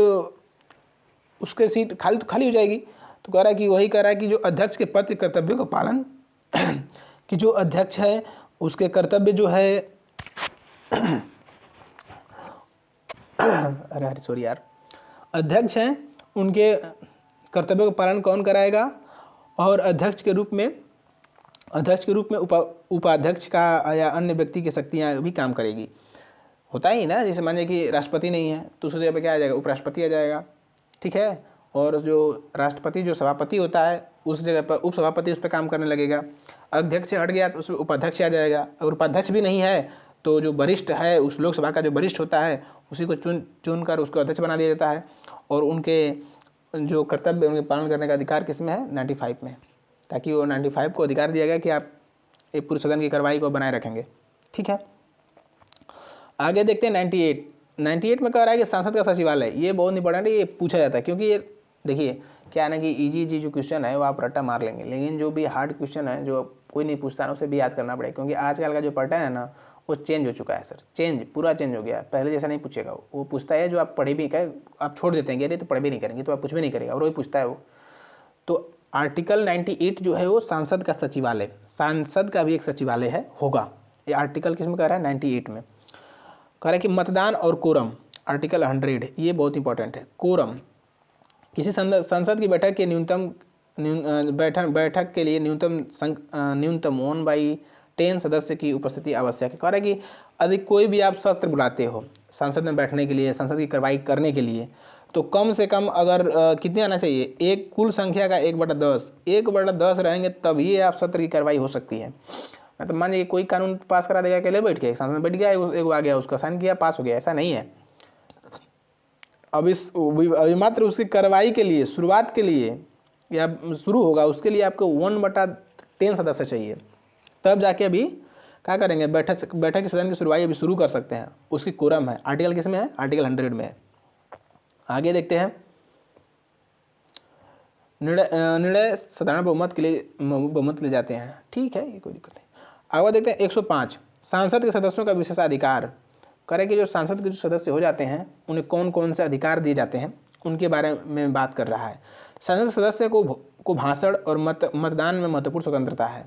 उसके सीट खाली हो जाएगी। तो कह रहा है कि वही कह रहा है कि जो अध्यक्ष के पद के कर्तव्यों का पालन कि जो अध्यक्ष है उसके कर्तव्य जो है अरे सॉरी यार, अध्यक्ष हैं उनके कर्तव्यों का पालन कौन कराएगा, और अध्यक्ष के रूप में उपाध्यक्ष का या अन्य व्यक्ति की शक्तियाँ भी काम करेगी। होता ही ना, जैसे मानिए कि राष्ट्रपति नहीं है तो उस जगह पे क्या आ जाएगा? उपराष्ट्रपति आ जाएगा, ठीक है। और जो राष्ट्रपति जो सभापति होता है उस जगह पर उपसभापति उस पर काम करने लगेगा। अध्यक्ष से हट गया तो उसमें उपाध्यक्ष आ जाएगा। अगर उपाध्यक्ष भी नहीं है तो जो वरिष्ठ है उस लोकसभा का जो वरिष्ठ होता है उसी को चुन कर उसको अध्यक्ष बना दिया जाता है, और उनके जो कर्तव्य उनके पालन करने का अधिकार किस में है? 95 में, ताकि वो 95 को अधिकार दिया गया कि आप एक पूरे सदन की कार्रवाई को बनाए रखेंगे, ठीक है। आगे देखते हैं 98 में कह रहा है कि सांसद का सचिवालय। ये बहुत इंपॉर्टेंट है, ये पूछा जाता है क्योंकि ये देखिए क्या है ना कि इजी जो क्वेश्चन है वो आप रट्टा मार लेंगे, लेकिन जो भी हार्ड क्वेश्चन है जो कोई नहीं पूछता ना उसे भी याद करना पड़ेगा, क्योंकि आजकल का जो पैटर्न है ना वो चेंज हो चुका है सर, पूरा चेंज हो गया है। पहले जैसा नहीं पूछेगा, वो पूछता है जो आप पढ़े भी कहे आप छोड़ देते हैं, अरे तो पढ़े भी नहीं करेंगे तो आप कुछ भी नहीं करेगा, और वही पूछता है वो। तो आर्टिकल 98 जो है वो सांसद का सचिवालय, सांसद का भी एक सचिवालय है होगा। ये आर्टिकल किस में कह रहा है? 98 में कह रहा है कि मतदान और कोरम, आर्टिकल 100, ये बहुत इंपॉर्टेंट है। कोरम किसी संसद की बैठक के बैठक के लिए न्यूनतम 1/10 सदस्य की उपस्थिति आवश्यक है। कह रहा है कि अधिक कोई भी आप सत्र बुलाते हो संसद में बैठने के लिए, संसद की कार्रवाई करने के लिए, तो कम से कम अगर कितने आना चाहिए? एक कुल संख्या का 1/10 रहेंगे तभी आप सत्र की कार्रवाई हो सकती है। मतलब मान लीजिए कोई कानून पास करा देगा, अकेले बैठ के संसद में बैठ गया, एक आ गया उसका साइन किया पास हो गया, ऐसा नहीं है। अभी मात्र उसकी कार्रवाई के लिए, शुरुआत के लिए या शुरू होगा उसके लिए आपको 1/10 सदस्य चाहिए, तब जाके अभी क्या करेंगे? बैठक की सदन की शुरुआत अभी शुरू कर सकते हैं। उसकी कोरम है। आर्टिकल किस में है? आर्टिकल 100 में है। आगे देखते हैं निर्णय साधारण बहुमत के लिए जाते हैं, ठीक है, ये कोई दिक्कत नहीं। आगे देखते हैं 105 सांसद के सदस्यों का विशेषाधिकार। करें कि जो सांसद के जो सदस्य हो जाते हैं उन्हें कौन कौन से अधिकार दिए जाते हैं उनके बारे में बात कर रहा है। संसद सदस्य को भाषण और मतदान में महत्वपूर्ण स्वतंत्रता है।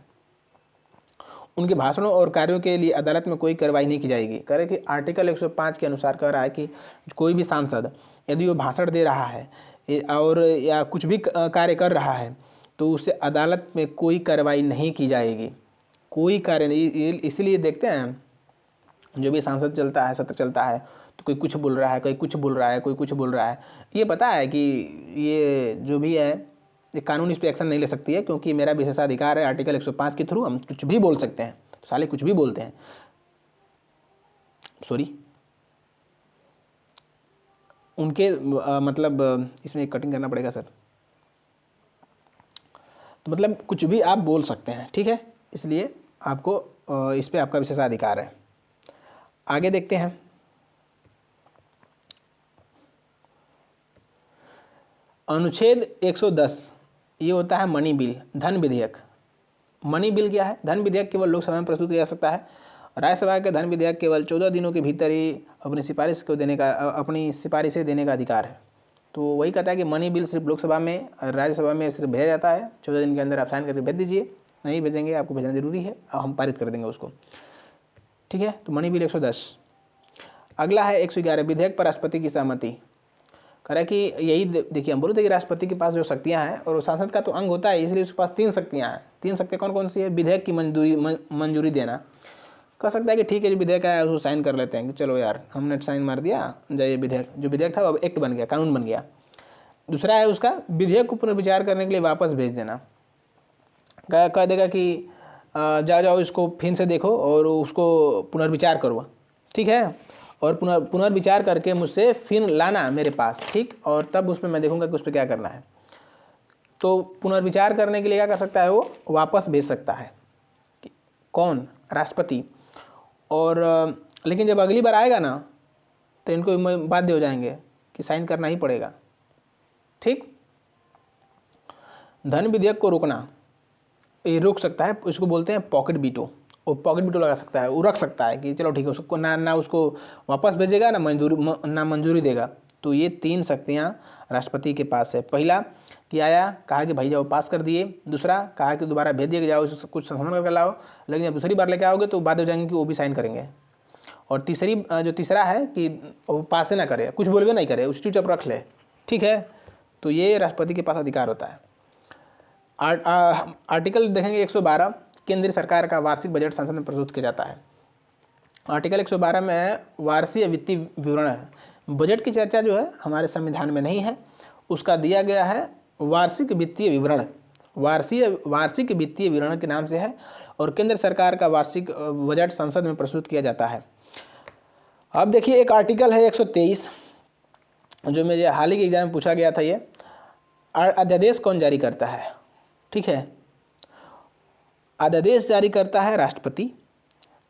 उनके भाषणों और कार्यों के लिए अदालत में कोई कार्रवाई नहीं की जाएगी। कह रहे कि आर्टिकल 105 के अनुसार कह रहा है कि कोई भी सांसद यदि वो भाषण दे रहा है और या कुछ भी कार्य कर रहा है तो उससे अदालत में कोई कार्रवाई नहीं की जाएगी, कोई कार्य नहीं। इसलिए देखते हैं जो भी सांसद चलता है, सत्र चलता है, तो कोई कुछ बोल रहा है, कोई कुछ बोल रहा है, कोई कुछ बोल रहा है। ये पता है कि ये जो भी है ये कानून इस पर एक्शन नहीं ले सकती है, क्योंकि मेरा विशेषाधिकार है आर्टिकल 105 के थ्रू हम कुछ भी बोल सकते हैं। तो साले कुछ भी बोलते हैं, सॉरी उनके मतलब इसमें कटिंग करना पड़ेगा सर। तो मतलब कुछ भी आप बोल सकते हैं, ठीक है, इसलिए आपको इस पर आपका विशेषाधिकार है। आगे देखते हैं। अनुच्छेद 110 ये होता है मनी बिल, धन विधेयक। मनी बिल क्या है? धन विधेयक केवल लोकसभा में प्रस्तुत किया जा सकता है। राज्यसभा के धन विधेयक केवल 14 दिनों के भीतर ही अपनी सिफारिशें देने का अधिकार है। तो वही कहता है कि मनी बिल सिर्फ लोकसभा में, राज्यसभा में सिर्फ भेजा जाता है। 14 दिन के अंदर आप साइन करके भेज दीजिए, नहीं भेजेंगे आपको भेजना जरूरी है और हम पारित कर देंगे उसको, ठीक है। तो मनी बिल 110। अगला है 111 विधेयक पर राष्ट्रपति की सहमति। कह रहा है कि यही देखिए, हम बोले थे कि राष्ट्रपति के पास जो शक्तियां हैं, और सांसद का तो अंग होता है, इसलिए उसके पास 3 शक्तियां हैं। 3 शक्तियां कौन कौन सी है? विधेयक की मंजूरी देना। कह सकता है कि ठीक है जो विधेयक आया उसको साइन कर लेते हैं कि चलो यार हमने साइन मार दिया, जाइए विधेयक, जो विधेयक था वो अब एक्ट बन गया, कानून बन गया। दूसरा है उसका विधेयक को पुनर्विचार करने के लिए वापस भेज देना। कह देगा कि जाओ इसको फिर से देखो और उसको पुनर्विचार करो, ठीक है, और पुनर्विचार करके मुझसे फिर लाना मेरे पास, ठीक, और तब उसमें मैं देखूंगा कि उस पर क्या करना है। तो पुनर्विचार करने के लिए क्या कर सकता है? वो वापस भेज सकता है। कौन? राष्ट्रपति। और लेकिन जब अगली बार आएगा ना तो इनको बाध्य हो जाएंगे कि साइन करना ही पड़ेगा, ठीक। धन विधेयक को रोकना, ये रोक सकता है, इसको बोलते हैं पॉकेट वीटो। वो पॉकेट वीटो लगा सकता है, वो रख सकता है कि चलो ठीक है, उसको ना उसको वापस भेजेगा ना मंजूरी देगा। तो ये 3 शक्तियाँ राष्ट्रपति के पास है। पहला कि आया, कहा कि भाई जाओ पास कर दिए। दूसरा कहा कि दोबारा भेज दिए कि जाओ कुछ संशोधन करके लाओ, लेकिन जब दूसरी बार लेके आओगे तो बात हो जाएंगे कि वो भी साइन करेंगे। और तीसरा है कि वो पास ना करे, कुछ बोलवे नहीं करे, उस चुपचाप रख ले, ठीक है। तो ये राष्ट्रपति के पास अधिकार होता है। आर्टिकल देखेंगे 112, केंद्र सरकार का वार्षिक बजट संसद में प्रस्तुत किया जाता है। आर्टिकल 112 में वार्षिक वित्तीय विवरण है। बजट की चर्चा जो है हमारे संविधान में नहीं है, उसका दिया गया है वार्षिक वित्तीय विवरण। वार्षिक वित्तीय विवरण के नाम से है, और केंद्र सरकार का वार्षिक बजट संसद में प्रस्तुत किया जाता है। अब देखिए एक आर्टिकल है 123, जो मुझे हाल ही के एग्जाम में पूछा गया था। ये अध्यादेश कौन जारी करता है? ठीक है, अध्यादेश जारी करता है राष्ट्रपति।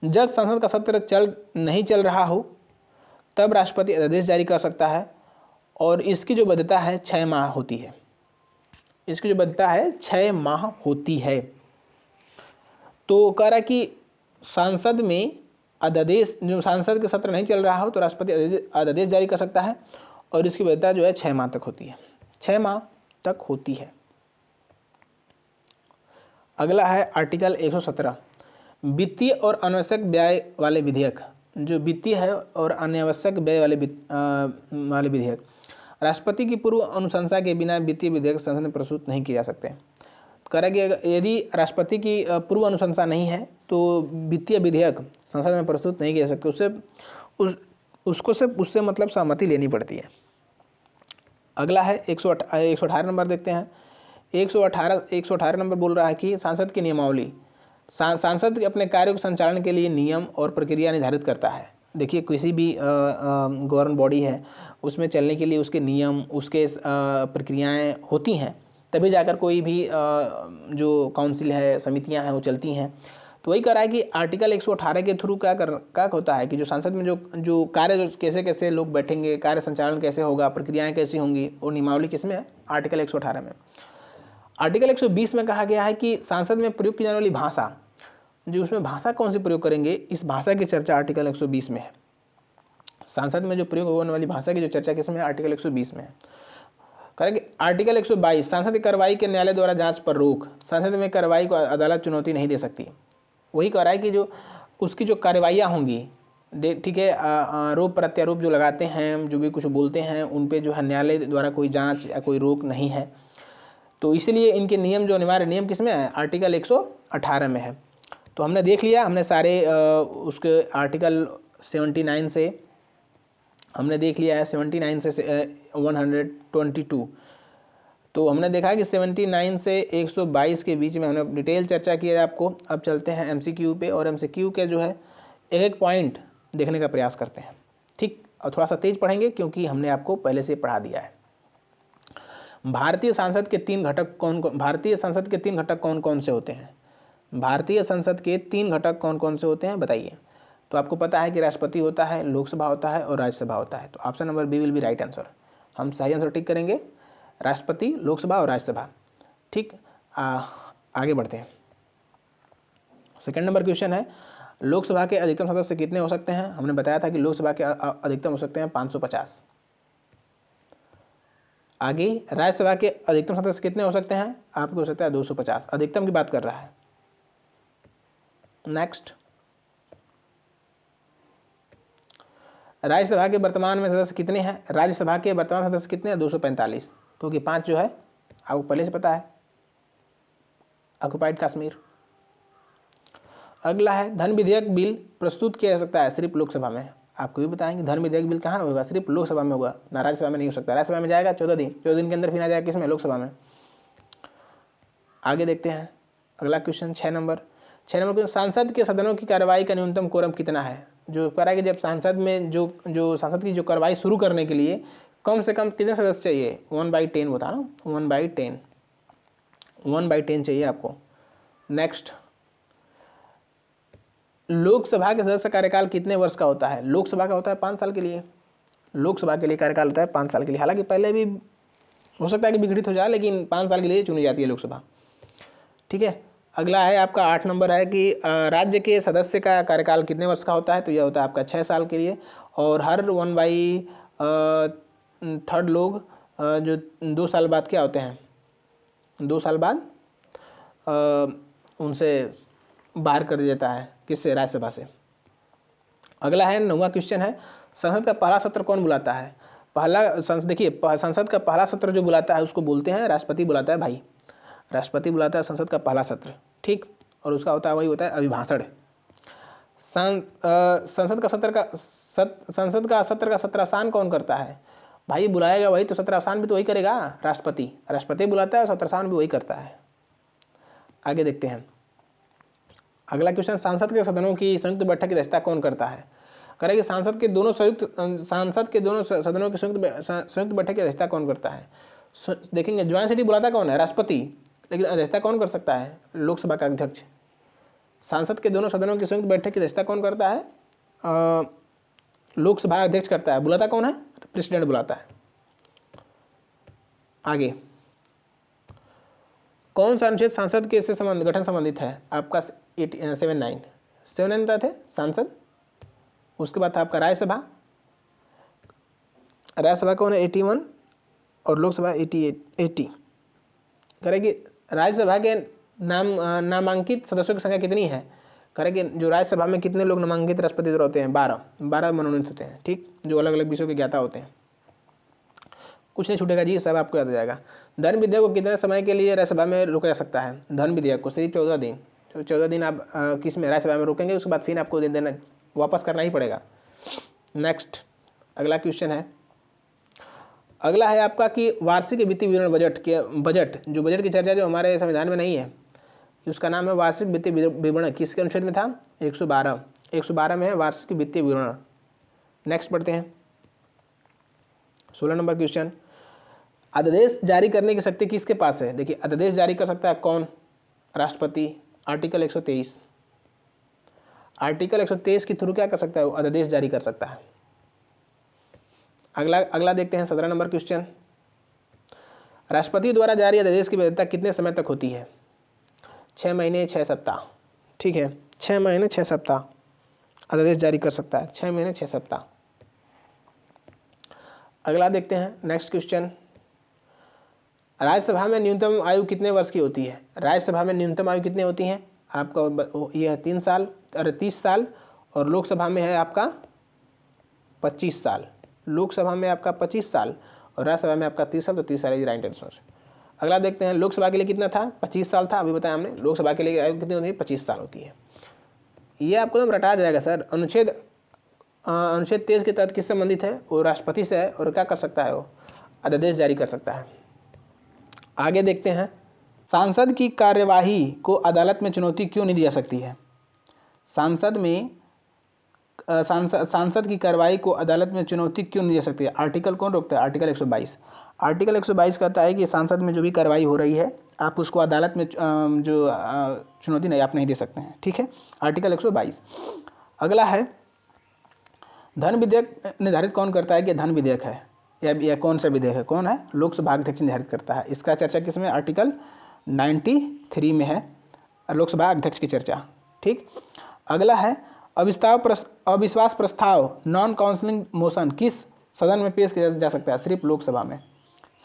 जब संसद का सत्र नहीं चल रहा हो तब राष्ट्रपति अध्यादेश जारी कर सकता है, और इसकी जो वैधता है 6 माह होती है। इसकी जो वैधता है 6 माह होती है। तो कह रहा है कि संसद में अध्यादेश, जो संसद का सत्र नहीं चल रहा हो तो राष्ट्रपति अध्यादेश जारी कर सकता है, और इसकी वैधता जो है 6 माह तक होती है। 6 माह तक होती है। अगला है आर्टिकल 117, वित्तीय और अनावश्यक व्यय वाले विधेयक। जो वित्तीय है और अनावश्यक व्यय वाले विधेयक, राष्ट्रपति की पूर्व अनुशंसा के बिना वित्तीय विधेयक संसद में प्रस्तुत नहीं किए जा सकते। कह रहा है कि यदि राष्ट्रपति की पूर्व अनुशंसा नहीं है तो वित्तीय विधेयक संसद में प्रस्तुत नहीं किए जा सकते। उससे मतलब सहमति लेनी पड़ती है। अगला है 118 नंबर देखते हैं। 118 नंबर बोल रहा है कि सांसद की नियमावली। सांसद अपने कार्यों के संचालन के लिए नियम और प्रक्रिया निर्धारित करता है। देखिए किसी भी गवर्न बॉडी है उसमें चलने के लिए उसके नियम, उसके प्रक्रियाएं होती हैं, तभी जाकर कोई भी जो काउंसिल है, समितियां हैं वो चलती हैं। तो वही कह रहा है कि आर्टिकल 118 के थ्रू क्या होता है कि जो संसद में जो कार्य, जो कैसे लोग बैठेंगे, कार्य संचालन कैसे होगा, प्रक्रियाएं कैसी होंगी, और नियमावली किसमें है? आर्टिकल 118 में। आर्टिकल 120 में कहा गया है कि संसद में प्रयोग की जाने वाली भाषा, जो उसमें भाषा कौन सी प्रयोग करेंगे, इस भाषा की चर्चा आर्टिकल 120 में है। संसद में जो प्रयोग होने वाली भाषा की जो चर्चा किसमें है? आर्टिकल 120 में है। करेंगे आर्टिकल 122, संसद की कार्रवाई के न्यायालय द्वारा जांच पर रोक। संसद में कार्रवाई को अदालत चुनौती नहीं दे सकती। वही कह रहा है कि जो उसकी जो कार्रवाइयाँ होंगी, ठीक है, आरोप प्रत्यारोप जो लगाते हैं, जो भी कुछ बोलते हैं, उन पे जो है न्यायालय द्वारा कोई जांच या कोई रोक नहीं है। तो इसलिए इनके नियम जो अनिवार्य नियम किस में है, आर्टिकल 118 में है। तो हमने देख लिया, हमने सारे उसके आर्टिकल 79 से हमने देख लिया है, 79 से 122। तो हमने देखा कि 79 से 122 के बीच में हमने डिटेल चर्चा की है आपको। अब चलते हैं MCQ पे, और MCQ के जो है एक एक पॉइंट देखने का प्रयास करते हैं, ठीक। और थोड़ा सा तेज पढ़ेंगे क्योंकि हमने आपको पहले से पढ़ा दिया है। भारतीय संसद के 3 घटक भारतीय संसद के 3 घटक कौन कौन से होते हैं? भारतीय संसद के 3 घटक कौन कौन से होते हैं बताइए। तो आपको पता है कि राष्ट्रपति होता है, लोकसभा होता है और राज्यसभा होता है। तो option number B will be right answer. हम सही आंसर टिक करेंगे, राष्ट्रपति, लोकसभा और राज्यसभा, ठीक। आगे बढ़ते हैं। सेकंड नंबर क्वेश्चन है, लोकसभा के अधिकतम सदस्य कितने हो सकते हैं? हमने बताया था कि लोकसभा के अधिकतम हो सकते हैं 550। आगे, राज्यसभा के अधिकतम सदस्य कितने हो सकते हैं? आपको हो सकता है 250। अधिकतम की बात कर रहा है। नेक्स्ट, राज्यसभा के वर्तमान में सदस्य कितने हैं? राज्यसभा के वर्तमान सदस्य कितने हैं? 245, क्योंकि 5 जो है आपको पहले से पता है, ऑक्युपाइड कश्मीर। अगला है, धन विधेयक बिल प्रस्तुत किया जा सकता है सिर्फ लोकसभा में। आपको भी बताएंगे धन विधेयक बिल कहाँ होगा, सिर्फ लोकसभा में होगा, ना राज्यसभा में नहीं हो सकता। राज्यसभा में जाएगा 14 दिन के अंदर, फिर आ जाएगा किसमें, लोकसभा में। आगे देखते हैं अगला क्वेश्चन, 6 नंबर क्वेश्चन, सांसद के सदनों की कार्रवाई का न्यूनतम कोरम कितना है? जो कह रहा है कि जब सांसद में जो सांसद की जो कार्रवाई शुरू करने के लिए कम से कम कितने सदस्य चाहिए? 1/10 बता रहा हूँ, 1/10 चाहिए आपको। नेक्स्ट, लोकसभा के सदस्य कार्यकाल कितने वर्ष का होता है? लोकसभा का होता है 5 साल के लिए। लोकसभा के लिए कार्यकाल होता है 5 साल के लिए। हालांकि पहले भी हो सकता है कि विघटित हो जाए, लेकिन 5 साल के लिए चुनी जाती है लोकसभा, ठीक है। अगला है आपका 8 नंबर है कि राज्य के सदस्य का कार्यकाल कितने वर्ष का होता है? तो यह होता है आपका 6 साल के लिए। और हर 1/3 लोग जो 2 साल बाद क्या होते हैं, 2 साल बाद उनसे बाहर कर दिया जाता है, किससे? राज्यसभा से। अगला है 9वां क्वेश्चन है, संसद का पहला सत्र कौन बुलाता है? देखिए, संसद का पहला सत्र जो बुलाता है उसको बोलते हैं राष्ट्रपति बुलाता है भाई, राष्ट्रपति बुलाता है संसद का पहला सत्र, ठीक। और उसका होता है, वही होता है अभिभाषण। संसद का सत्र का सत्रावसान कौन करता है? भाई बुलाएगा वही, तो सत्रावसान भी तो वही करेगा, राष्ट्रपति बुलाता है और सत्रावसान भी वही करता है। आगे देखते हैं अगला क्वेश्चन, सांसद के सदनों की संयुक्त बैठक की अध्यक्षता कौन करता है? करेंगे सांसद के दोनों सदनों की संयुक्त बैठक की अध्यक्षता कौन करता है? देखेंगे ज्वाइंट सिटी बुलाता कौन है? राष्ट्रपति, लेकिन अध्यक्षता कौन कर सकता है? लोकसभा का अध्यक्ष। सांसद के दोनों सदनों की संयुक्त बैठक की अध्यक्षता कौन करता है? लोकसभा अध्यक्ष करता है। बुलाता कौन है? प्रेसिडेंट बुलाता है। आगे, कौन सा अनुच्छेद सांसद के से गठन संबंधित है? आपका 79 बता थे सांसद। उसके बाद था आपका राज्यसभा कौन है? 81 और लोकसभा 80। करेगी राज्यसभा के नामांकित सदस्यों की संख्या कितनी है? करेंगे जो राज्यसभा में कितने लोग नामांकित राष्ट्रपति द्वारा होते हैं? 12 मनोनीत होते हैं, ठीक, जो अलग अलग विषयों के ज्ञाता होते हैं। कुछ नहीं छूटेगा जी, सब आपको याद हो जाएगा। धन विधेयक को कितने समय के लिए राज्यसभा में रोका जा सकता है? धन विधेयक को सिर्फ 14 दिन। तो 14 दिन आप किस में, राज्यसभा में रोकेंगे, उसके बाद फिर आपको देना, वापस करना ही पड़ेगा। नेक्स्ट, अगला क्वेश्चन है, अगला है आपका कि वार्षिक वित्तीय विवरण बजट की चर्चा जो हमारे संविधान में नहीं है, उसका नाम है वार्षिक वित्तीय विवरण। किसके अनुच्छेद में था? 112 में है वार्षिक वित्तीय विवरण। नेक्स्ट पढ़ते हैं 16 नंबर क्वेश्चन, अध्यादेश जारी करने की शक्ति किसके पास है? देखिए, अध्यादेश जारी कर सकता है कौन? राष्ट्रपति। आर्टिकल 123 के थ्रू क्या कर सकता है? वो अध्यादेश जारी कर सकता है। अगला देखते हैं 17 नंबर क्वेश्चन, राष्ट्रपति द्वारा जारी अध्यादेश की वैधता कितने समय तक होती है? 6 महीने 6 सप्ताह, ठीक है, 6 महीने 6 सप्ताह अध्यादेश जारी कर सकता है, 6 महीने 6 सप्ताह। अगला देखते हैं नेक्स्ट क्वेश्चन, राज्यसभा में न्यूनतम आयु कितने वर्ष की होती है? राज्यसभा में न्यूनतम आयु कितनी होती है? आपका ये है 3 साल, अरे 30 साल, और लोकसभा में है आपका 25 साल। लोकसभा में आपका 25 साल और राज्यसभा में आपका 30 साल, तो 30 साल इज राइट आंसर। अगला देखते हैं, लोकसभा के लिए कितना था, 25 साल था, अभी बताया हमने। लोकसभा के लिए आयु कितनी होती है, 25 साल होती है। ये आपको तो रटा जाएगा सर। अनुच्छेद 23 के तहत किससे संबंधित है, वो राष्ट्रपति से है, और क्या कर सकता है, वो अध्यादेश जारी कर सकता है। आगे देखते हैं, सांसद की कार्यवाही को अदालत में चुनौती क्यों नहीं दी जा सकती है। सांसद की कार्रवाई को अदालत में चुनौती क्यों नहीं दी जा सकती है। आर्टिकल कौन रोकता है, आर्टिकल 122। आर्टिकल 122 कहता है कि सांसद में जो भी कार्रवाई हो रही है आप उसको अदालत में चुनौती नहीं, आप नहीं दे सकते हैं, ठीक है, आर्टिकल 122। अगला है, धन विधेयक निर्धारित कौन करता है कि धन विधेयक है या कौन सा विधेयक है, कौन है, लोकसभा अध्यक्ष निर्धारित करता है। इसका चर्चा किसमें, आर्टिकल 93 में है, लोकसभा अध्यक्ष की चर्चा, ठीक। अगला है, अविश्वास प्रस्ताव नॉन काउंसिलिंग मोशन किस सदन में पेश किया जा सकता है, सिर्फ लोकसभा में,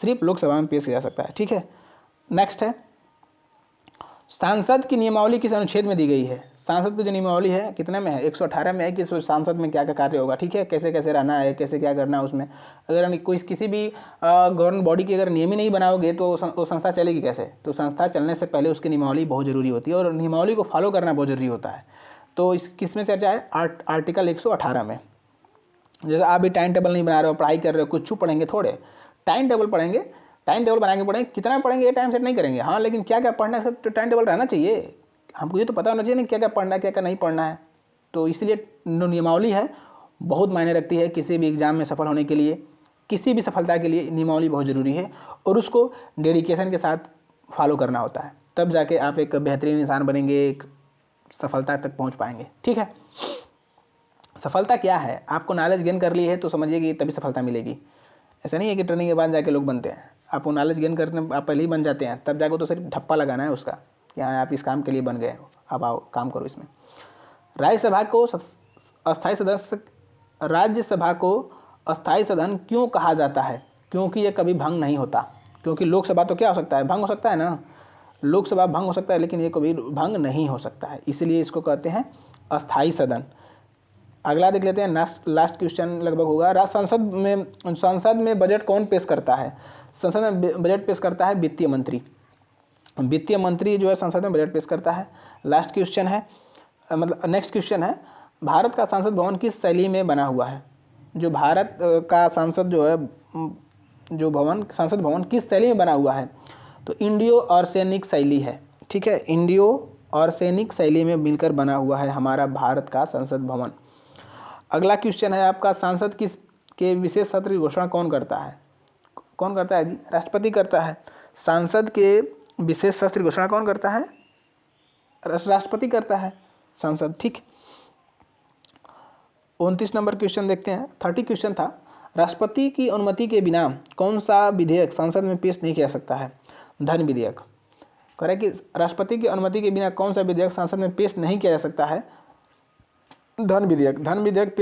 सिर्फ लोकसभा में पेश किया जा सकता है, ठीक है। नेक्स्ट है, सांसद की नियमावली किस अनुच्छेद में दी गई है। सांसद की जो नियमावली है कितने में है, 118 में है कि सांसद में क्या क्या कार्य होगा, ठीक है, कैसे कैसे रहना है, कैसे क्या करना है उसमें। अगर कोई किसी भी गवर्नमेंट बॉडी की अगर नियम ही नहीं बनाओगे तो वो संस्था चलेगी कैसे। तो संस्था चलने से पहले उसकी नियमावली बहुत ज़रूरी होती है और नियमावली को फॉलो करना बहुत ज़रूरी होता है। तो इस किस में चर्चा है, आर्टिकल 118 में। जैसे आप भी टाइम टेबल नहीं बना रहे हो, पढ़ाई कर रहे हो, कुछ पढ़ेंगे, थोड़े टाइम टेबल पढ़ेंगे, टाइम टेबल बना के पढ़ेंगे, कितना पढ़ेंगे ये टाइम सेट नहीं करेंगे, हाँ, लेकिन क्या क्या पढ़ना है तो टाइम टेबल रहना चाहिए। हमको ये तो पता होना चाहिए नहीं क्या क्या पढ़ना है, क्या क्या नहीं पढ़ना है। तो इसलिए नियमावली है बहुत मायने रखती है किसी भी एग्जाम में सफल होने के लिए, किसी भी सफलता के लिए नियमावली बहुत ज़रूरी है और उसको डेडिकेशन के साथ फॉलो करना होता है, तब जाके आप एक बेहतरीन इंसान बनेंगे, एक सफलता तक पहुंच पाएंगे, ठीक है। सफलता क्या है, आपको नॉलेज गेन कर ली है तो समझिए कि तभी सफलता मिलेगी। ऐसा नहीं है कि ट्रेनिंग के बाद जाके लोग बनते हैं, आपको नॉलेज गेन करने आप पहले ही बन जाते हैं, तब जाकर तो सिर्फ ठप्पा लगाना है उसका कि हाँ आप इस काम के लिए बन गए, अब आओ काम करो इसमें। राज्यसभा को अस्थायी सदस्य, राज्यसभा को अस्थायी सदन क्यों कहा जाता है, क्योंकि ये कभी भंग नहीं होता। क्योंकि लोकसभा तो क्या हो सकता है, भंग हो सकता है ना, लोकसभा भंग हो सकता है लेकिन ये कभी भंग नहीं हो सकता है, इसलिए इसको कहते हैं अस्थायी सदन। अगला देख लेते हैं, लास्ट क्वेश्चन लगभग होगा, संसद में बजट कौन पेश करता है। संसद में बजट पेश करता है वित्तीय मंत्री। वित्तीय मंत्री जो है संसद में बजट पेश करता है। लास्ट क्वेश्चन है, मतलब नेक्स्ट क्वेश्चन है, भारत का संसद भवन किस शैली में बना हुआ है। जो भारत का संसद जो है, जो भवन, संसद भवन किस शैली में बना हुआ है, तो इंडियो और सैनिक शैली है, ठीक है, इंडियो और सैनिक शैली में मिलकर बना हुआ है हमारा भारत का संसद भवन। अगला क्वेश्चन है आपका, सांसद किस के विशेष सत्र की घोषणा कौन करता है, कौन करता है जी, राष्ट्रपति करता है। सांसद के विशेष सत्र की घोषणा कौन करता है, राष्ट्रपति करता है, सांसद, ठीक। 29 नंबर क्वेश्चन देखते हैं, 30 क्वेश्चन था, राष्ट्रपति की अनुमति के बिना कौन सा विधेयक संसद में पेश नहीं किया जा सकता है। धन विधेयक, कह रहे कि राष्ट्रपति की अनुमति के बिना कौन सा विधेयक संसद में पेश नहीं किया जा सकता है, धन विधेयक। धन विधेयक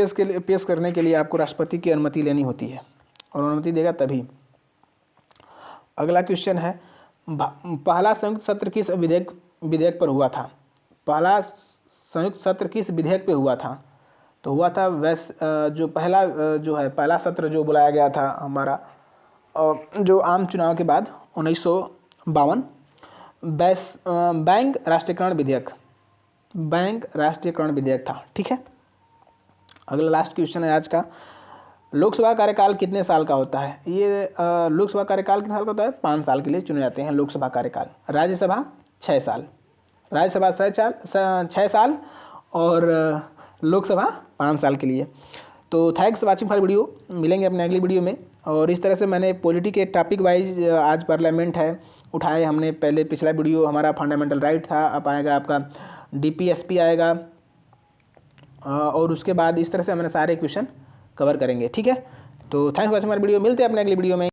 पेश करने के लिए आपको राष्ट्रपति की अनुमति लेनी होती है और अनुमति देगा तभी। अगला क्वेश्चन है, पहला संयुक्त सत्र किस विधेयक पर हुआ था। पहला संयुक्त सत्र किस विधेयक पे हुआ था, तो हुआ था जो पहला जो है पहला सत्र जो बुलाया गया था हमारा जो आम चुनाव के बाद 1952, बैंक राष्ट्रीयकरण विधेयक, बैंक राष्ट्रीयकरण विधेयक था, ठीक है। अगला लास्ट क्वेश्चन है आज का, लोकसभा कार्यकाल कितने साल का होता है। ये लोकसभा कार्यकाल कितने साल का होता है, 5 साल के लिए चुने जाते हैं लोकसभा कार्यकाल। राज्यसभा 6 साल, राज्यसभा 6 साल और लोकसभा 5 साल के लिए। तो थैंक्स वाचिंग फॉर वीडियो, मिलेंगे अपने अगली वीडियो में। और इस तरह से मैंने पॉलिटी के टॉपिक वाइज आज पार्लियामेंट है उठाए हमने। पहले पिछला वीडियो हमारा फंडामेंटल राइट था, अब आएगा आपका DPSP आएगा और उसके बाद इस तरह से हमने सारे क्वेश्चन कवर करेंगे, ठीक है। तो thanks for watching my video, मिलते हैं अपने अगली वीडियो में।